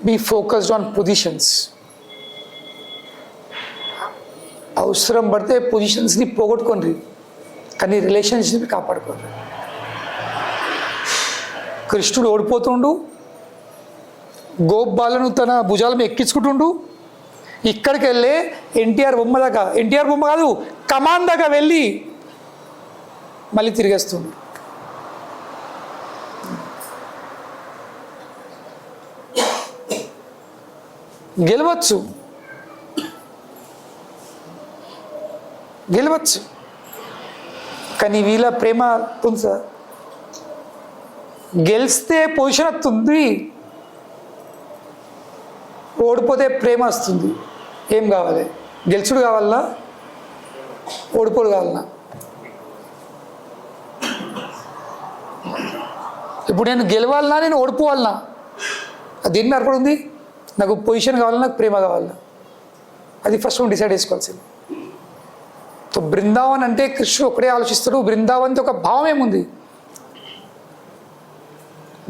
be focused on positions. అవసరం పడితే పొజిషన్స్ని పోగొట్టుకోండి, కానీ రిలేషన్షిప్ని కాపాడుకోండి. కృష్ణుడు ఓడిపోతుండు, గోపాలను తన భుజాల మీద ఎక్కించుకుంటుండు. ఇక్కడికి వెళ్ళే ఎన్టీఆర్ బొమ్మ దాకా, ఎన్టీఆర్ బొమ్మ కాదు కమాన్ దాకా వెళ్ళి మళ్ళీ తిరిగేస్తుంది. గెలవచ్చు, కానీ వీళ్ళ ప్రేమ ఉంది సార్. గెలిస్తే పొజిషన్ వస్తుంది, ఓడిపోతే ప్రేమ వస్తుంది. ఏం కావాలి, గెలుచుడు కావాలన్నా ఓడిపోడు కావాలన్నా? ఇప్పుడు నేను గెలవాలన్నా నేను ఓడిపోవాలన్నా? దీన్ని అర్పణ ఉంది. నాకు పొజిషన్ కావాలన్నా, నాకు ప్రేమ కావాలన్నా? అది ఫస్ట్ మనం డిసైడ్ చేసుకోవాల్సింది. సో బృందావన్ అంటే కృష్ణుడు ఒకటే ఆలోచిస్తాడు. బృందావన్తో ఒక భావం ఏముంది?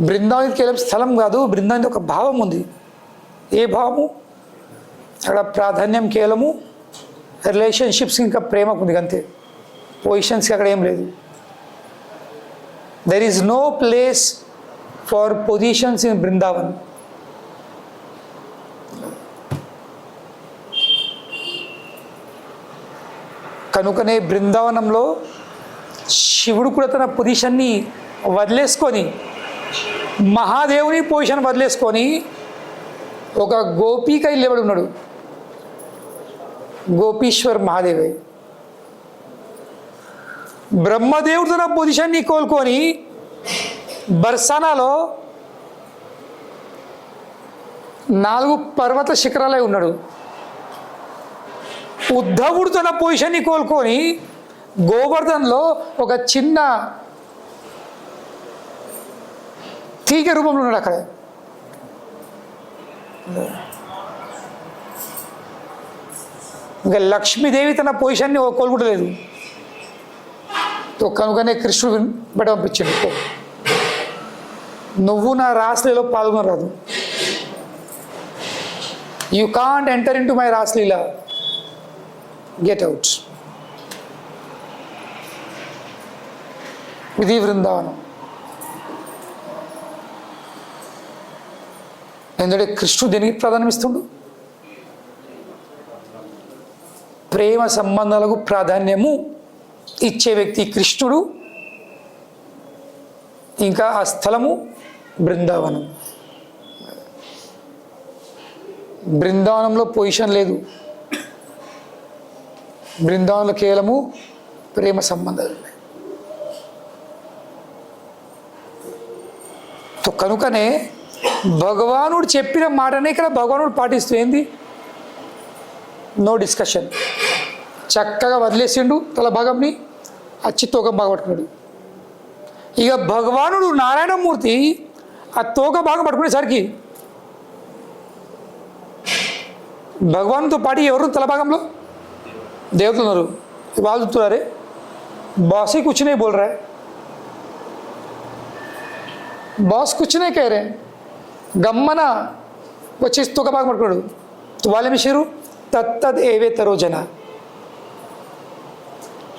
బృందావన్ కేవలం స్థలం కాదు, బృందావన్తో ఒక భావం ఉంది. ఏ భావము? అక్కడ ప్రాధాన్యం కేవలము రిలేషన్షిప్స్, ఇంకా ప్రేమకు ఉంది అంతే. పొజిషన్స్కి అక్కడ ఏం లేదు. There is no place for positions in Brindavan. కనుకనే బృందావనంలో శివుడు కూడా తన పొజిషన్ని వదిలేసుకొని, మహాదేవుని పొజిషన్ వదిలేసుకొని ఒక గోపికై నిలబడి ఉన్నాడు. గోపీశ్వర్ మహాదేవై. బ్రహ్మదేవుడు తన పొజిషన్ని కోలుకొని బర్సానాలో 4 పర్వత శిఖరాలై ఉన్నాడు. ఉద్ధవుడు తన పొజిషన్ని కోలుకొని గోవర్ధన్లో ఒక చిన్న తీగ రూపంలో ఉన్నాడు. అక్కడ ఇంకా లక్ష్మీదేవి తన పొజిషన్ని కోలుకుంటలేదు. కనుకనే కృష్ణుడు బయట పంపించాడు, నువ్వు నా రాసలీలో పాల్గొనరాదు. You can't enter in to my rasleela, get out. ఇది బృందావనం. ఎందుకంటే కృష్ణుడు దేనికి ప్రాధాన్యం ఇస్తుండు? ప్రేమ సంబంధాలకు ప్రాధాన్యము ఇచ్చే వ్యక్తి కృష్ణుడు. ఇంకా ఆ స్థలము బృందావనం. బృందావనంలో పొజిషన్ లేదు, బృందావనంలో కేవలము ప్రేమ సంబంధాలు ఉన్నాయి. కనుకనే భగవానుడు చెప్పిన మాటనే ఇక్కడ భగవానుడు పాటిస్తూ ఏంది, నో డిస్కషన్, చక్కగా వదిలేసిండు తల భాగంని, అచ్చి తోక భాగం పట్టుకున్నాడు. ఇక భగవానుడు నారాయణమూర్తి ఆ తోక భాగం పట్టుకునేసరికి భగవానుతో పాటు ఎవరు తల భాగంలో దేవతలు ఉన్నారు. వాళ్ళు చెప్తున్నారే బాస్ కూర్చునే బోల్ రా, బాస్ కూర్చునే కహరే, గమ్మన వచ్చేసి తోక భాగం పట్టుకున్నాడు. వాళ్ళేమి చేరు తత్తద్ ఏవేతరో జన,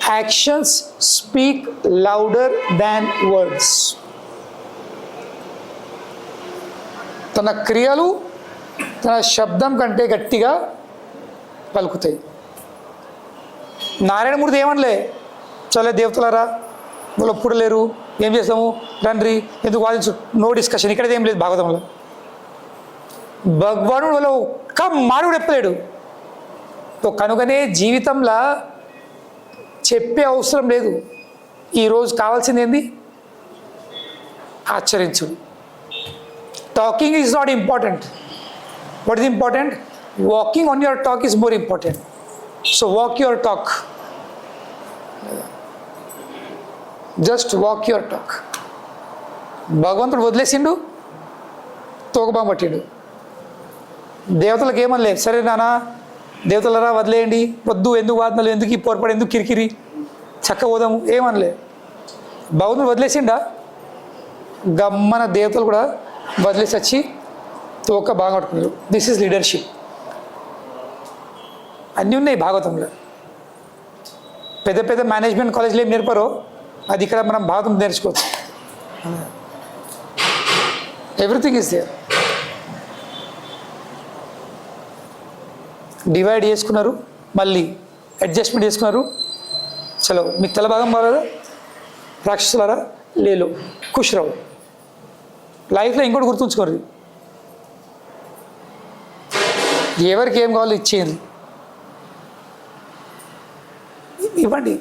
యాక్షన్స్ స్పీక్ లౌడర్ దాన్ వర్డ్స్. తన క్రియలు తన శబ్దం కంటే గట్టిగా పలుకుతాయి. నారాయణమూర్తి ఏమనలే, చలే దేవతలారా వాళ్ళు ఒప్పుడు లేరు, ఏం చేస్తాము రండి ఎందుకు వాదించు, నో డిస్కషన్. ఇక్కడ ఏం లేదు భాగవతంలో. భగవానుడు వాళ్ళు ఒక్క మాట కూడా చెప్పలేడు. కనుకనే జీవితంలో చెప్పే అవసరం లేదు. ఈరోజు కావాల్సింది ఏంది, ఆచరించుడు. Talking is not important. What is important, walking on your talk is more important. So walk your talk, just walk your talk. భగవంతుడు వదిలేసిండు, తోకబాం పట్టిండు. దేవతలకు ఏమనలేదు, సరే నానా దేవతలరా వదిలేయండి, వద్దు, ఎందుకు వాదనలు, ఎందుకు ఈ పోర్పడి, ఎందుకు కిరికిరి, చక్క పోదాము, ఏమనలే. భగవంతుడు వదిలేసిండా, గమ్మన దేవతలు కూడా వదిలేసి వచ్చి తోక బాగా పట్టుకున్నారు. This is leadership. అన్నీ ఉన్నాయి భాగవతంలో. పెద్ద పెద్ద మేనేజ్మెంట్ కాలేజీలో ఏం నేర్పారో అది ఇక్కడ మనం భాగవతం నేర్చుకోవచ్చు. Everything is there. డివైడ్ చేసుకున్నారు, మళ్ళీ అడ్జస్ట్మెంట్ చేసుకున్నారు. చలో మీకు తెల్ల భాగం బాగా రాక్షసులారా లేలో ఖుష్రావు. లైఫ్లో ఇంకోటి గుర్తుంచుకోరు, ఎవరికి ఏం కావాలో ఇచ్చేయండి, ఇవ్వండి.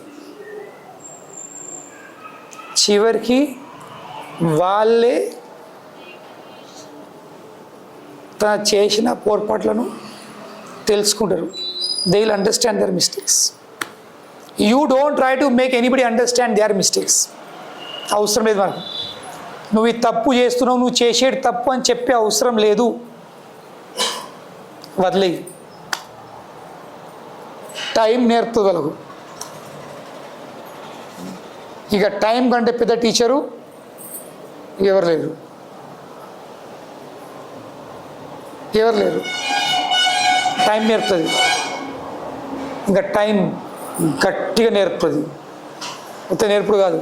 చివరికి వాళ్ళే తన చేసిన పొరపాట్లను తెలుసుకుంటారు. They will understand their mistakes. You don't try to make anybody understand their mistakes. అవసరం లేదు మనకు. నువ్వు ఈ తప్పు చేస్తున్నావు, నువ్వు చేసేది తప్పు అని చెప్పే అవసరం లేదు. వదిలేయి. టైం నేర్పుతుంది వాళ్ళకు. ఇక టైం కంటే పెద్ద టీచరు ఎవరు లేరు, ఎవరు లేరు. టైం నేర్పుతుంది. ఇంకా టైం గట్టిగా నేర్పుతుంది, అంత నేర్పుడు కాదు,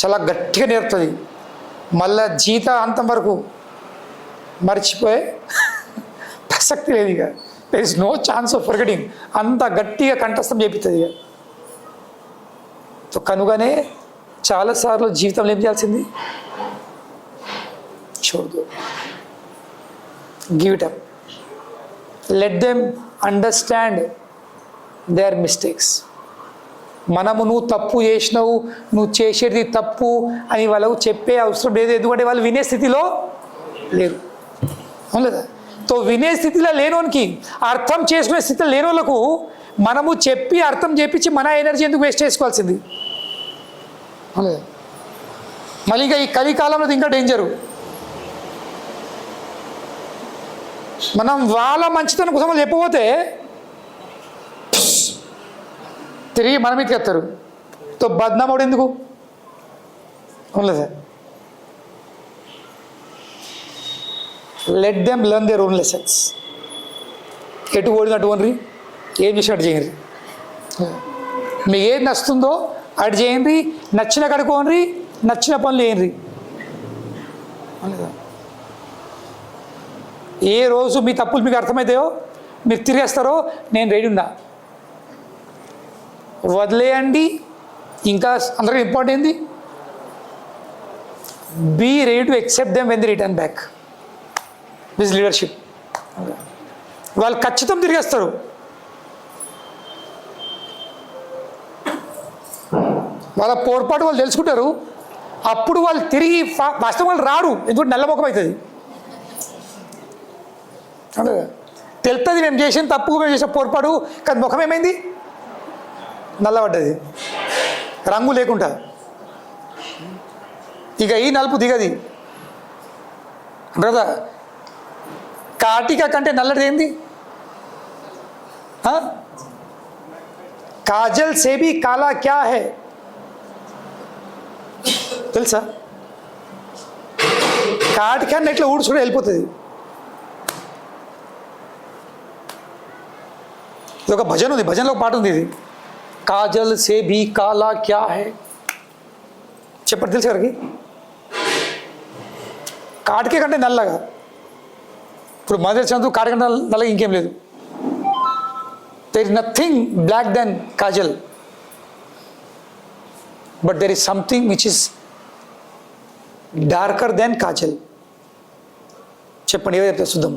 చాలా గట్టిగా నేర్పుతుంది. మళ్ళా జీవితాంతం వరకు మర్చిపోయే ప్రసక్తి లేదు. ఇక there is no chance of forgetting. అంత గట్టిగా కంఠస్థం చేపిస్తుంది. ఇక సో కనుకనే చాలాసార్లు జీవితంలో ఏం చేయాల్సింది, చూడదు, give it up, let them understand their mistakes. మనము నువ్వు తప్పు చేసినావు, నువ్వు చేసేది తప్పు అని వాళ్ళకు చెప్పే అవసరం లేదు. ఎందుకంటే వాళ్ళు వినే స్థితిలో లేరు, అవును లేదా? తో వినే స్థితిలో లేనోనికి, అర్థం చేసుకునే స్థితిలో లేని వాళ్ళకు మనము చెప్పి అర్థం చేపించి మన ఎనర్జీ ఎందుకు వేస్ట్ చేసుకోవాల్సింది, అవును లేదా? మళ్ళీ ఇంకా ఈ కలికాలంలో ఇంకా డేంజరు. మనం వాళ్ళ మంచితనం కోసం వాళ్ళు చెప్పబోతే తిరిగి మన మీదకి ఎత్తారు. తో బద్నామోడు ఎందుకు, అవును sir? Let them learn their own lessons. ఎటు ఓడిన అటు ఓన్రి, ఏం చేసి అటు చేయండి. మీకు ఏది నచ్చుతుందో అటు చేయండి, నచ్చిన కడుకోండి, నచ్చిన పనులు చేయండి. ఏ రోజు మీ తప్పులు మీకు అర్థమవుతాయో, మీరు తిరిగేస్తారో నేను రెడీ ఉన్నా. వదిలేయండి. ఇంకా అందరికీ ఇంపార్టెంట్ ఏంది, be ready to accept them when they return back. This leadership. వాళ్ళు ఖచ్చితంగా తిరిగేస్తారు. వాళ్ళ పొరపాటు వాళ్ళు తెలుసుకుంటారు. అప్పుడు వాళ్ళు తిరిగి వాస్తవం వాళ్ళు రారు, ఎందుకంటే నల్లముఖం అవుతుంది. తెలుస్తుంది మేము చేసిన తప్పు, మేము చేసిన పొరపాటు, కానీ ముఖం ఏమైంది, నల్లబడ్డది, రంగు లేకుండా. ఇక ఈ నలుపు దిగది. బ్రదర్, కాటిక కంటే నల్లది ఏంది? కాజల్ సే భీ కాలా క్యా హై తెలుసా? కాటికన్నా ఇట్లా ఊడ్చుకుంటే వెళ్ళిపోతుంది. ఇది ఒక భజన ఉంది, భజనలో ఒక పాట ఉంది. ఇది కాజల్ సే భీ కాలా క్యా హై చెప్పండి, తెలుసు గారికి? కాటికే కంటే నల్లగా. ఇప్పుడు మదర్ చంద్రు కాటిక నల్లగా ఇంకేం లేదు. There is nothing black than kajal, but there is something which is darker than kajal. చెప్పండి, ఏదో చెప్తే చూద్దాం.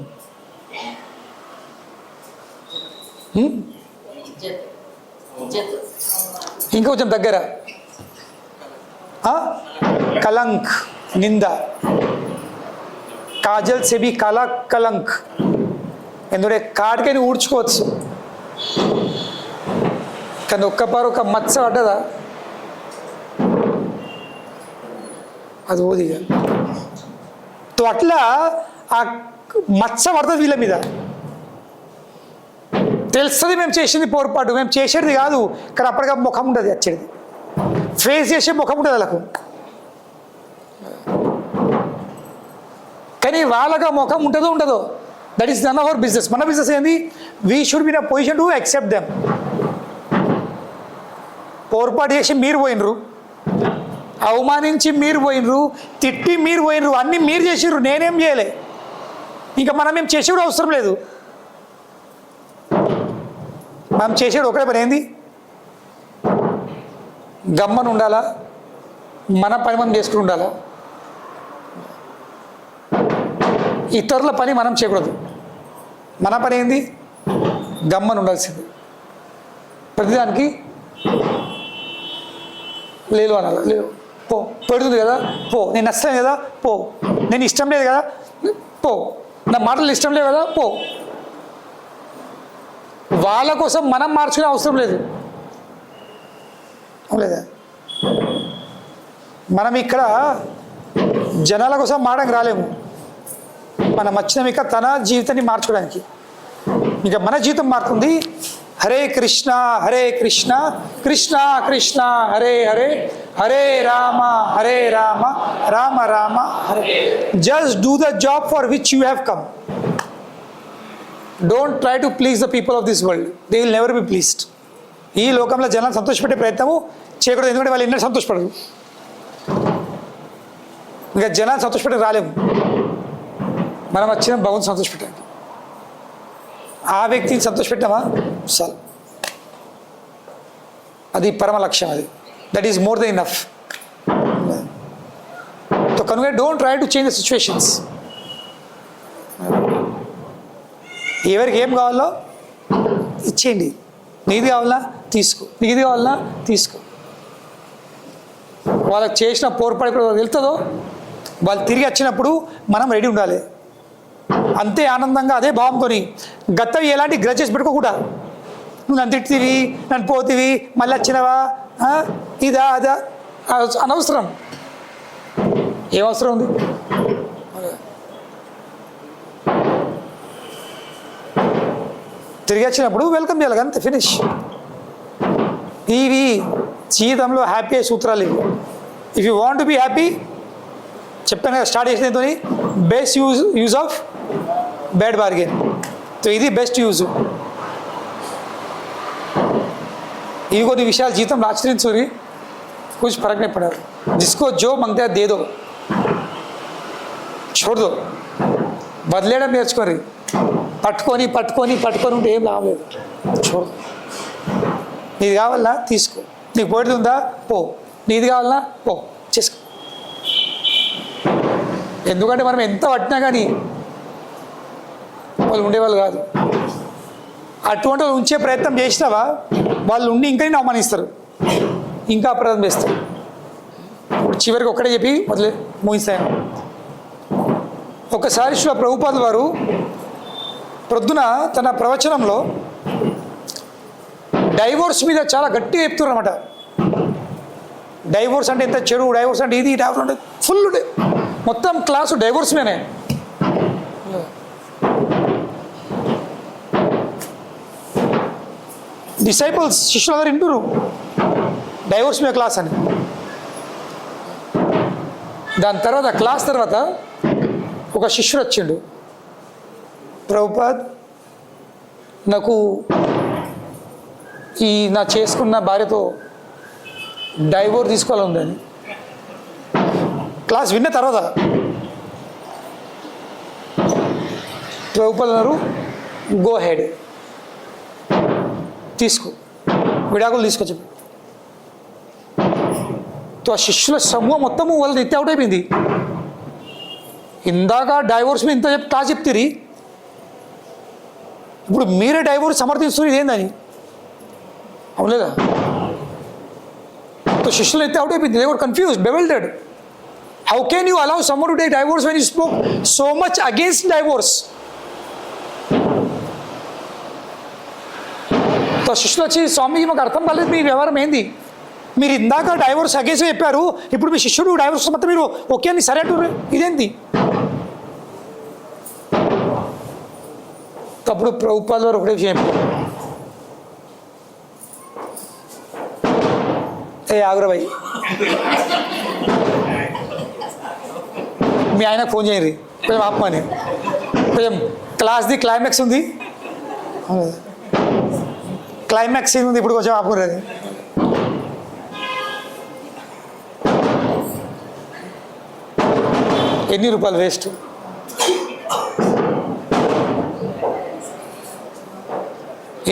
ఇంకా కొంచెం దగ్గర. కలంక్, నింద. కాజల్ సే భీ కాలా కలంక్. ఎందుకంటే కాటికని ఊడ్చుకోవచ్చు, కానీ ఒక్కపారు ఒక మచ్చ పడ్డదా అది ఓదిగా. తో అట్లా ఆ మచ్చ పడుతుంది వీళ్ళ మీద. తెలుస్తుంది మేము చేసింది పొరపాటు, మేము చేసేది కాదు, కానీ అప్పటిగా ముఖం ఉండదు, వచ్చేది ఫేస్ చేసే ముఖం ఉంటుంది వాళ్ళకు. కానీ వాళ్ళగా ముఖం ఉంటుందో ఉండదో, that is none of our business. మన బిజినెస్ ఏంది? We should be in a position to accept them. పొరపాటు చేసి మీరు పోయినరు, అవమానించి మీరు పోయినరు, తిట్టి మీరు పోయినరు, అన్నీ మీరు చేసిర్రు, నేనేం చేయలే. ఇంకా మనం ఏం చేసి కూడా అవసరం లేదు. మనం చేసేది ఒకటే పని ఏంది? గమ్మను ఉండాలా, మన పని మనం చేసుకుని ఉండాలా. ఇతరుల పని మనం చేయకూడదు. మన పని ఏంది? గమ్మను ఉండాల్సింది. ప్రతిదానికి లేదు అనాలి. లేదు, పో, పెడుతుంది కదా, పో, నేను నష్టం కదా, పో, నేను ఇష్టం లేదు కదా, పో, నా మాటలు ఇష్టం లేదు కదా, పో. వాళ్ళ కోసం మనం మార్చుకునే అవసరం లేదు. లేదా? మనం ఇక్కడ జనాల కోసం మారడానికి రాలేము. మనం వచ్చినాం ఇక తన జీవితాన్ని మార్చుకోవడానికి. ఇక మన జీవితం మారుతుంది. Hare Krishna Hare Krishna Krishna Krishna Hare Hare, Hare Rama Rama Rama Hare. Just do the job for which you have come. Don't try to please the people of this world, they will never be pleased. ఈ లోకంలో జనాలను సంతోషపెట్టే ప్రయత్నము చేయకూడదు, ఎందుకంటే వాళ్ళు ఎన్నో సంతోషపడరు. ఇంకా జనాన్ని సంతోషపెట్టి రాలేము. మనం వచ్చిన భగవంతుని సంతోషపెట్టాలి. ఆ వ్యక్తిని సంతోషపెట్టామా చాలు, అది పరమ లక్ష్యం. అది that is more than enough. So కనుక don't try to change the situations. ఎవరికి ఏం కావాలో ఇచ్చేయండి. నీది కావాలన్నా తీసుకో, నీది కావాలన్నా తీసుకో. వాళ్ళకి చేసిన పోర్పాటు ఎప్పుడు వెళ్తుందో, వాళ్ళు తిరిగి వచ్చినప్పుడు మనం రెడీ ఉండాలి. అంతే ఆనందంగా, అదే భావంతో. గతం ఎలాంటి గ్రచెస్ పెట్టుకోకూడదు. నువ్వు నన్ను తిట్టివి, నన్ను పోతివి, మళ్ళీ వచ్చినవా, ఇదా అదా అనవసరం. ఏమవసరం ఉంది? తిరిగి వచ్చినప్పుడు వెల్కమ్ చేయాలి, అంతే, ఫినిష్. ఇవి జీవితంలో హ్యాపీ అయ్యే సూత్రాలు ఇవి. If you want to be happy, చెప్పాను కదా స్టార్ట్ చేసిన దీంతో, best use of bad bargain. तो ఇది బెస్ట్ యూజ్. ఇవి కొన్ని విషయాలు జీవితంలో ఆచరించుని कुछ फर्क नहीं पड़ा. जिसको जो मांगता है दे दो, छोड़ दो. బదిలేయడం నేర్చుకోరి. పట్టుకొని పట్టుకొని పట్టుకొని ఉంటే ఏం లాభం లేదు. చూడు, నీది కావాలన్నా తీసుకో, నీకు పోటీ ఉందా పో, నీది కావాలన్నా పో, చేసుకో. ఎందుకంటే మనం ఎంత పట్టినా కానీ వాళ్ళు ఉండేవాళ్ళు కాదు. అటువంటి వాళ్ళు ఉంచే ప్రయత్నం చేసినావా వాళ్ళు ఉండి ఇంకా నేను అవమానిస్తారు, ఇంకా అపరాధం చేస్తారు. ఇప్పుడు చివరికి ఒక్కడే చెప్పి ముగిస్తాను. ఒకసారి శ్రీల ప్రభుపాదుల వారు ప్రొద్దున తన ప్రవచనంలో డైవోర్స్ మీద చాలా గట్టిగా చెప్తున్నారు అన్నమాట. డైవోర్స్ అంటే ఎంత చెడు, డైవోర్స్ అంటే ఇది, డైవోర్స్ అంటే ఫుల్ మొత్తం క్లాసు డైవోర్స్ మీదనే. డిసైపుల్స్ శిష్యులందరూ వింటురు డైవోర్స్ మీద క్లాస్ అని. దాని తర్వాత క్లాస్ తర్వాత ఒక శిష్యుడు వచ్చిండు, ప్రభుపాద్ నాకు నా చేసుకున్న భార్యతో డైవోర్స్ తీసుకోవాలి ఉందని. క్లాస్ విన్న తర్వాత ప్రభుపాద్ అన్నారు, గో హెడ్, తీసుకో, విడాకులు తీసుకొచ్చి. ఆ శిష్యుల సమూహం మొత్తము వాళ్ళది ఎత్తి అవుట్ అయిపోయింది. ఇందాక డైవోర్స్ మీద ఇంత క్లాస్ చెప్తారు, ఇప్పుడు మీరే డైవోర్స్ సమర్థిస్తున్నారు, ఇదేందని అవులేదా? శిష్యులు ఎత్తి అవుట్ అయిపోయింది. They were confused, bewildered. How can you allow someone to take divorce when you spoke so much against divorce? శిష్యులు వచ్చి, స్వామి మాకు అర్థం కాలేదు మీ వ్యవహారం ఏంది, మీరు ఇందాక డైవోర్స్ అగేన్స్ చెప్పారు, ఇప్పుడు మీ శిష్యుడు డైవోర్స్ మొత్తం మీరు ఓకే అని సరే అంటారు, ఇదేంటి? అప్పుడు ప్రభుపాదుల వారు ఒకటే విషయం, ఆగురబాయి మీ ఆయనకు ఫోన్ చేయండి కొంచెం ఆపమని, కొంచెం క్లాస్ది క్లైమాక్స్ ఉంది, క్లైమాక్స్ సీన్ ఉంది, ఇప్పుడు కొంచెం ఆపుకున్నది. ఎన్ని రూపాయలు వేస్ట్.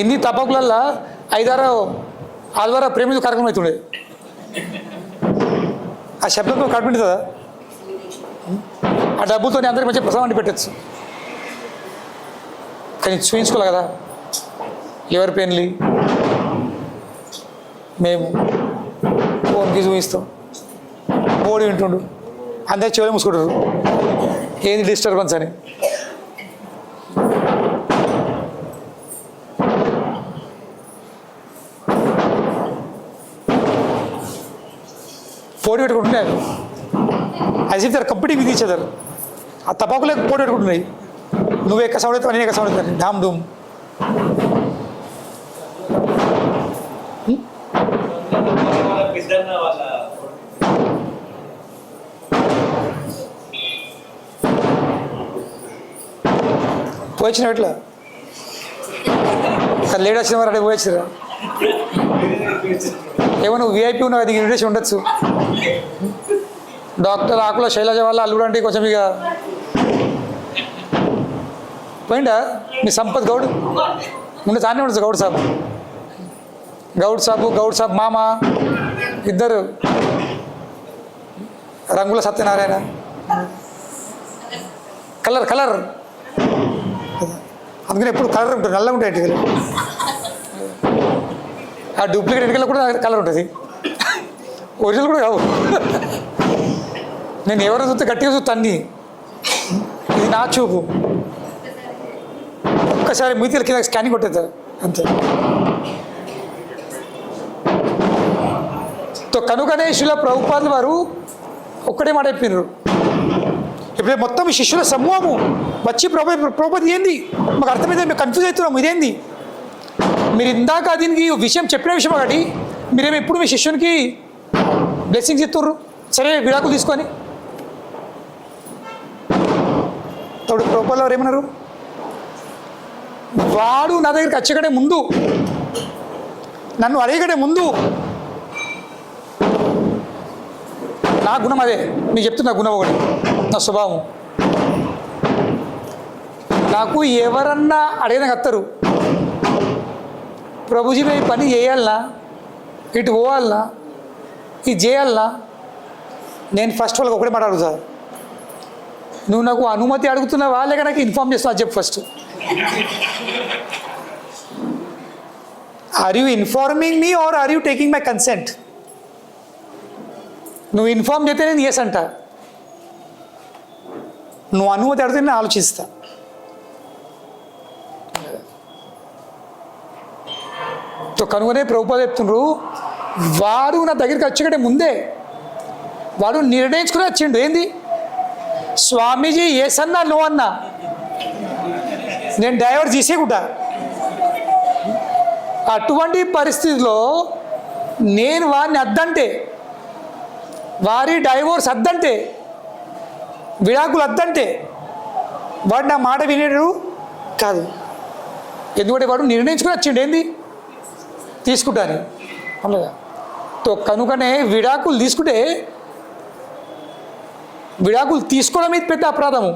ఎన్ని తప్పకులల్లా 5-6 ఆదివారం ప్రేమితో కార్యక్రమం అవుతుండే. ఆ శబ్దంతో కనిపింటుందా? ఆ డబ్బుతో అందరికీ మంచి ప్రసవం అండి పెట్టచ్చు. కానీ చూపించుకోవాలి కదా, ఎవరి పెళ్ళి మేము ఫోన్కి చూపిస్తాం, బోర్డు వింటుండు, అందరు చెవులు మూసుకుంటారు, ఏంది డిస్టర్బెన్స్ అని. పోటీ పెట్టుకుంటున్నారు, as if they are competing with each other. ఆ తపాకులకు పోటీ పెట్టుకుంటున్నాయి, నువ్వు ఎక్క సౌండ్ అవుతావు, నేను ఎక్క సౌండ్ అవుతాను, డామ్ డూమ్. పోయించిన ఎట్లా లేట్ వచ్చిన వారు అడిగి పోయించరా? ఏమో నువ్వు విఐపీ ఉన్నావు, అది ఇన్విటేషన్ ఉండొచ్చు. డాక్టర్ ఆకుల శైలజ వాళ్ళ అల్లుడు అంటే కొంచెం ఇక పోయిండా. మీ సంపత్ గౌడ్ ఉండే చానే ఉండొచ్చు, గౌడ్ సాబ్ మామ ఇద్దరు, రంగుల సత్యనారాయణ, కలర్ అందుకని ఎప్పుడు కలర్ ఉంటుంది, నల్లగా ఉంటాయి ఎటుకలు. ఆ డూప్లికేట్ ఎటుకలు కూడా కలర్ ఉంటుంది, ఒరిజినల్ కూడా కావు. నేను ఎవరు చూస్తే గట్టిగా చూస్తే అన్నీ, ఇది నా చూపు. ఒక్కసారి మీతిల కింద స్కానింగ్ కొట్టేస్తారు అంతే. కనుకనే శ్రీల ప్రభుపాదుల వారు ఒక్కటే మాట చెప్పినారు, ఇప్పుడు మొత్తం ఈ శిష్యుల సమూహము వచ్చి ప్రభుపాద్ ఏంది మాకు అర్థమైంది, మేము కన్ఫ్యూజ్ అవుతున్నాము, ఇదేంది మీరు ఇందాక దీనికి విషయం చెప్పిన విషయం ఒకటి, మీరేమో ఎప్పుడు మీ శిష్యునికి బ్లెస్సింగ్స్ ఇస్తుర్రు, సరే విడాకులు తీసుకొని. తోడు ప్రభుపాదుల వారు ఏమన్నారు, వాడు నా దగ్గరికి వచ్చేకంటే ముందు, నన్ను అడిగడే ముందు నా గుణం అదే, నీకు చెప్తున్నా గుణం ఒకటి, నా స్వభావం. నాకు ఎవరన్నా అడిగినా వస్తారు, ప్రభుజీ మేము పని చేయాలనా, ఇటు పోవాలనా, ఇది చేయాలనా, నేను ఫస్ట్ వాళ్ళకి ఒకటే మాట అడుగుతా, నువ్వు నాకు అనుమతి అడుగుతున్నావా లేక నాకు ఇన్ఫార్మ్ చేస్తావా చెప్పు first. Are you informing me are are you taking my consent? నువ్వు ఇన్ఫార్మ్ చేస్తే నేను ఎస్ అంట, నువ్వు అనుమతి అడిగితే నేను ఆలోచిస్తా. కనుగొనే ప్రభుపాద చెప్తుండ్రు, వాడు నా దగ్గరికి వచ్చేకంటే ముందే వాడు నిర్ణయించుకుని వచ్చిండు. ఏంది స్వామీజీ ఎస్ అన్నా నో అన్నా నేను డైవర్స్ తీసేకుంటా. అటువంటి పరిస్థితిలో నేను వారిని అద్దంటే, వారి డైవోర్స్ అద్దంటే, విడాకులు అద్దంటే వాడు నా మాట వినేడు కాదు. ఎందుకంటే వాడు నిర్ణయించుకుని వచ్చిండు ఏంది తీసుకుంటాను అలాగా. కనుకనే విడాకులు తీసుకుంటే, విడాకులు తీసుకోవడం ఇది పెద్ద అపరాధము.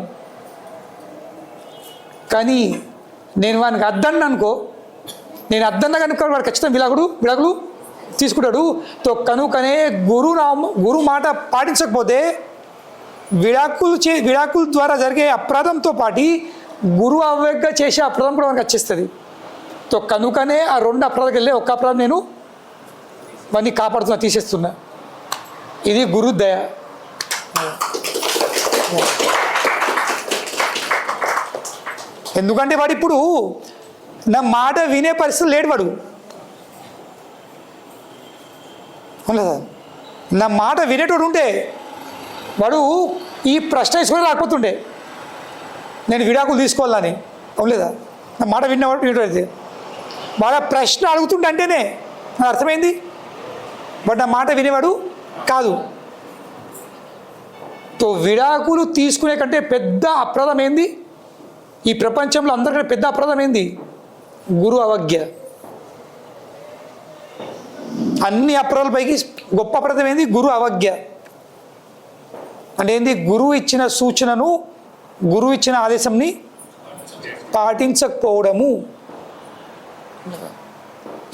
కానీ నేను వానికి అద్దన్నా అనుకో, నేను అద్దన్నా కనుక వాడు ఖచ్చితంగా విడాకులు తీసుకుంటాడు. కనుకనే గురు మాట పాటించకపోతే విడాకుల ద్వారా జరిగే అపరాధంతో పాటు గురు అవజ్ఞ చేసే అపరాధం కూడా మనకు వచ్చేస్తుంది. కనుకనే ఆ 2 అపరాధాలకు వెళ్ళే ఒక్క అపరాధం నేను వాడిని కాపాడుతున్నా, తీసేస్తున్నా. ఇది గురు దయ. ఎందుకంటే వాడు ఇప్పుడు నా మాట వినే పరిస్థితి లేడు. వాడు నా మాట వినేటోడు ఉంటే వాడు ఈ ప్రశ్న వేసుకొని రాకపోతుండే నేను విడాకులు తీసుకోవాలని. అవునులేదా? నా మాట వినేవాడు వినేటోడు వాడు ప్రశ్న అడుగుతుండే అంటేనే నాకు అర్థమైంది బట్ నా మాట వినేవాడు కాదు. విడాకులు తీసుకునే కంటే పెద్ద అపరాధం ఏంది ఈ ప్రపంచంలో? అందరికంటే పెద్ద అపరాధం ఏంది? గురు అవజ్ఞ. అన్ని అపరాధాల పైకి గొప్ప అపరాధం ఏంది? గురు అవజ్ఞ. అంటే ఏంది? గురువు ఇచ్చిన సూచనను, గురువు ఇచ్చిన ఆదేశంని పాటించకపోవడము.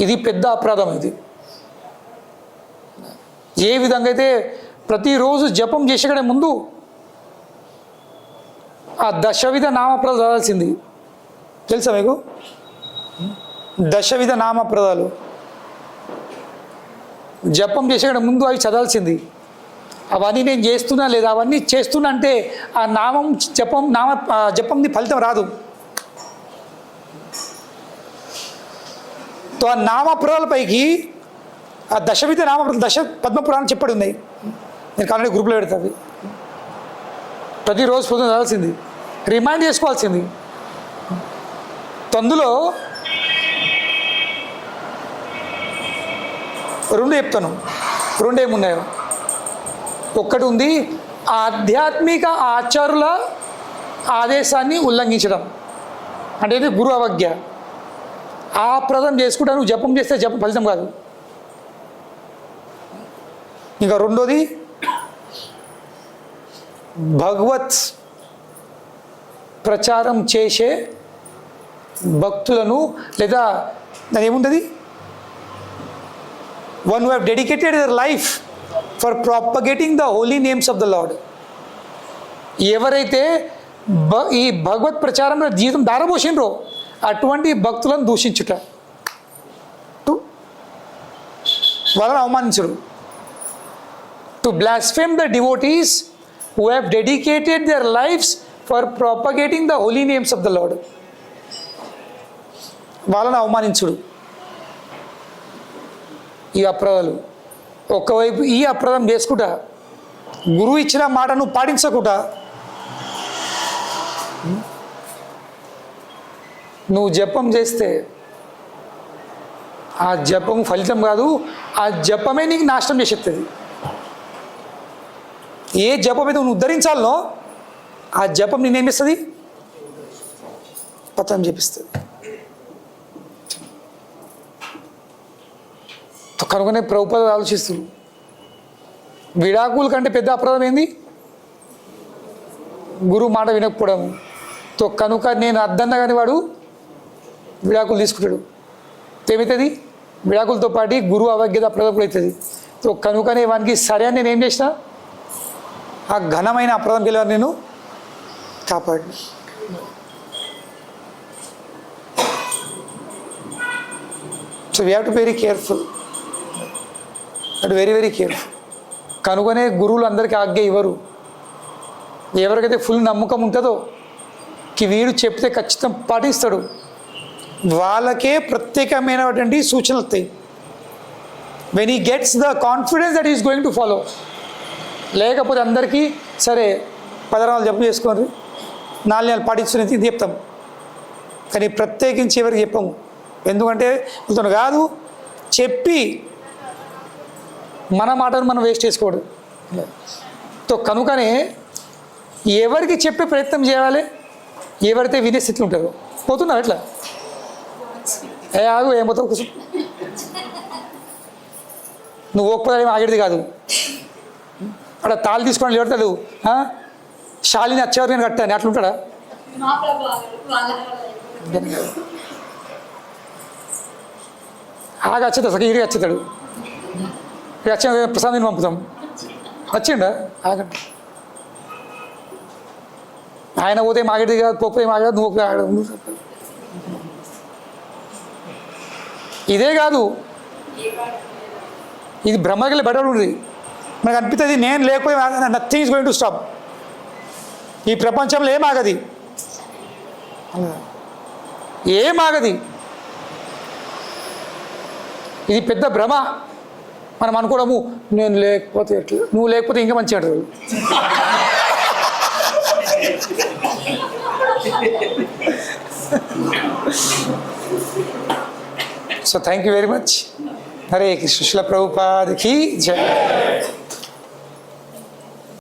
ఇది పెద్ద అపరాధం. ఇది ఏ విధంగా అయితే ప్రతిరోజు జపం చేసేకనే ముందు ఆ 10 విధ నామప్రదాలు చదవాల్సింది. తెలుసా మీకు? 10 విధ నామప్రదాలు జపం చేసేకనే ముందు అవి చదవాల్సింది. అవన్నీ నేను చేస్తున్నా లేదా, అవన్నీ చేస్తున్నా అంటే ఆ జపంది ఫలితం రాదు. ఆ నామప్రదాల పైకి ఆ 10 విధ నామప్రదాలు 10 పద్మపురాణం చెప్పడి ఉన్నాయి. నేను కావాలంటే గ్రూప్లో పెడతాను. ప్రతిరోజు పొద్దున చదవాల్సింది, రిమైండ్ చేసుకోవాల్సింది. అందులో 2 చెప్తాను. 2 ఏమున్నాయో? ఒక్కటి ఉంది, ఆధ్యాత్మిక ఆచారుల ఆదేశాన్ని ఉల్లంఘించడం అంటే ఇది గురు అవజ్ఞ. ఆ అపరాధం చేసుకుంటా నువ్వు జపం చేస్తే జపం ఫలితం కాదు. ఇంకా 2వది భగవత్ ప్రచారం చేసే భక్తులను లేదా దాని ఏముంటుంది, one who have dedicated their life for propagating the holy names of the lord. ఎవరైతే ఈ భగవత్ ప్రచారంలో జీవితం దారబోసిండ్రో అటువంటి భక్తులను దూషించుట, వాళ్ళని అవమానించడు. To blaspheme the devotees who have dedicated their lives for propagating the holy names of the Lord. వాళ్ళని అవమానించుడు. ఈ అపరాధాలు ఒకవైపు ఈ అపరాధం చేసుకుంటా, గురువు ఇచ్చిన మాటను పాటించకుండా నువ్వు జపం చేస్తే ఆ జపం ఫలితం కాదు, ఆ జపమే నీకు నాశనం చేసేస్తుంది. ఏ జపం అయితే నువ్వు ఉద్ధరించాలనో ఆ జపం నేనేం చేస్తుంది? పతనం చేపిస్తుంది. కనుకనే ప్రభుపాద ఆలోచిస్తుంది, విడాకుల కంటే పెద్ద అపరాధం ఏంది? గురువు మాట వినకపోవడం. కనుక నేను అద్దన్నా కానీ వాడు విడాకులు తీసుకుంటాడు. ఏమవుతుంది? విడాకులతో పాటు గురువు అవజ్ఞత అపరాధం కూడా అవుతుంది. కనుకనే వానికి సరే అని నేను ఏం చేసిన? ఆ ఘనమైన అపరాధంకి వెళ్ళాను నేను కాపాడు. So we have to very careful, but very very careful. కనుగొనే గురువులు అందరికీ ఆజ్ఞ ఇవ్వరు. ఎవరికైతే ఫుల్ నమ్మకం ఉంటుందో వీడు చెప్తే ఖచ్చితంగా పాటిస్తాడు, వాళ్ళకే ప్రత్యేకమైనటువంటి సూచనలు వస్తాయి. When he gets the confidence that is going to follow. లేకపోతే అందరికీ సరే 10 నెలలు జపం చేసుకోండి, 4 నెలలు పాటించుకుని ఇది చెప్తాం, కానీ ప్రత్యేకించి ఎవరికి చెప్పము. ఎందుకంటే వెళ్తాను కాదు, చెప్పి మన మాటను మనం వేస్ట్ చేసుకోవడం. సో కనుకనే ఎవరికి చెప్పే ప్రయత్నం చేయాలి, ఎవరైతే వినే స్థితిలో ఉంటారో. పోతున్నారు ఎట్లా ఆగు, ఏం పోతావు కూర్చో, నువ్వు ఒక్కదాని ఆగేది కాదు. అక్కడ తాళ్ళు తీసుకొని లేడతాడు, శాలిని వచ్చేవారు నేను కట్టాను అట్లుంటాడా? ఆగా వచ్చేది అసలు ఇడికి వచ్చేతాడు, ఇక వచ్చే ప్రసాద్ని పంపుతాం, వచ్చిండా ఆగండి. ఆయన పోతే మాగేది కాదు, పోతే మాగేది, నువ్వు ఆగదు. ఇదే కాదు, ఇది బ్రహ్మకి బయట ఉంటుంది. మనకు అనిపిస్తుంది నేను లేకపోతే nothing is going to stop. ఈ ప్రపంచంలో ఏమాగది, ఏమాగది. ఇది పెద్ద భ్రమ. మనం అనుకోవడము నేను లేకపోతే ఎట్లా, నువ్వు లేకపోతే ఇంకా మంచి అంటారు. So thank you very much. Hare Krishna. Srila Prabhupada కీ జై.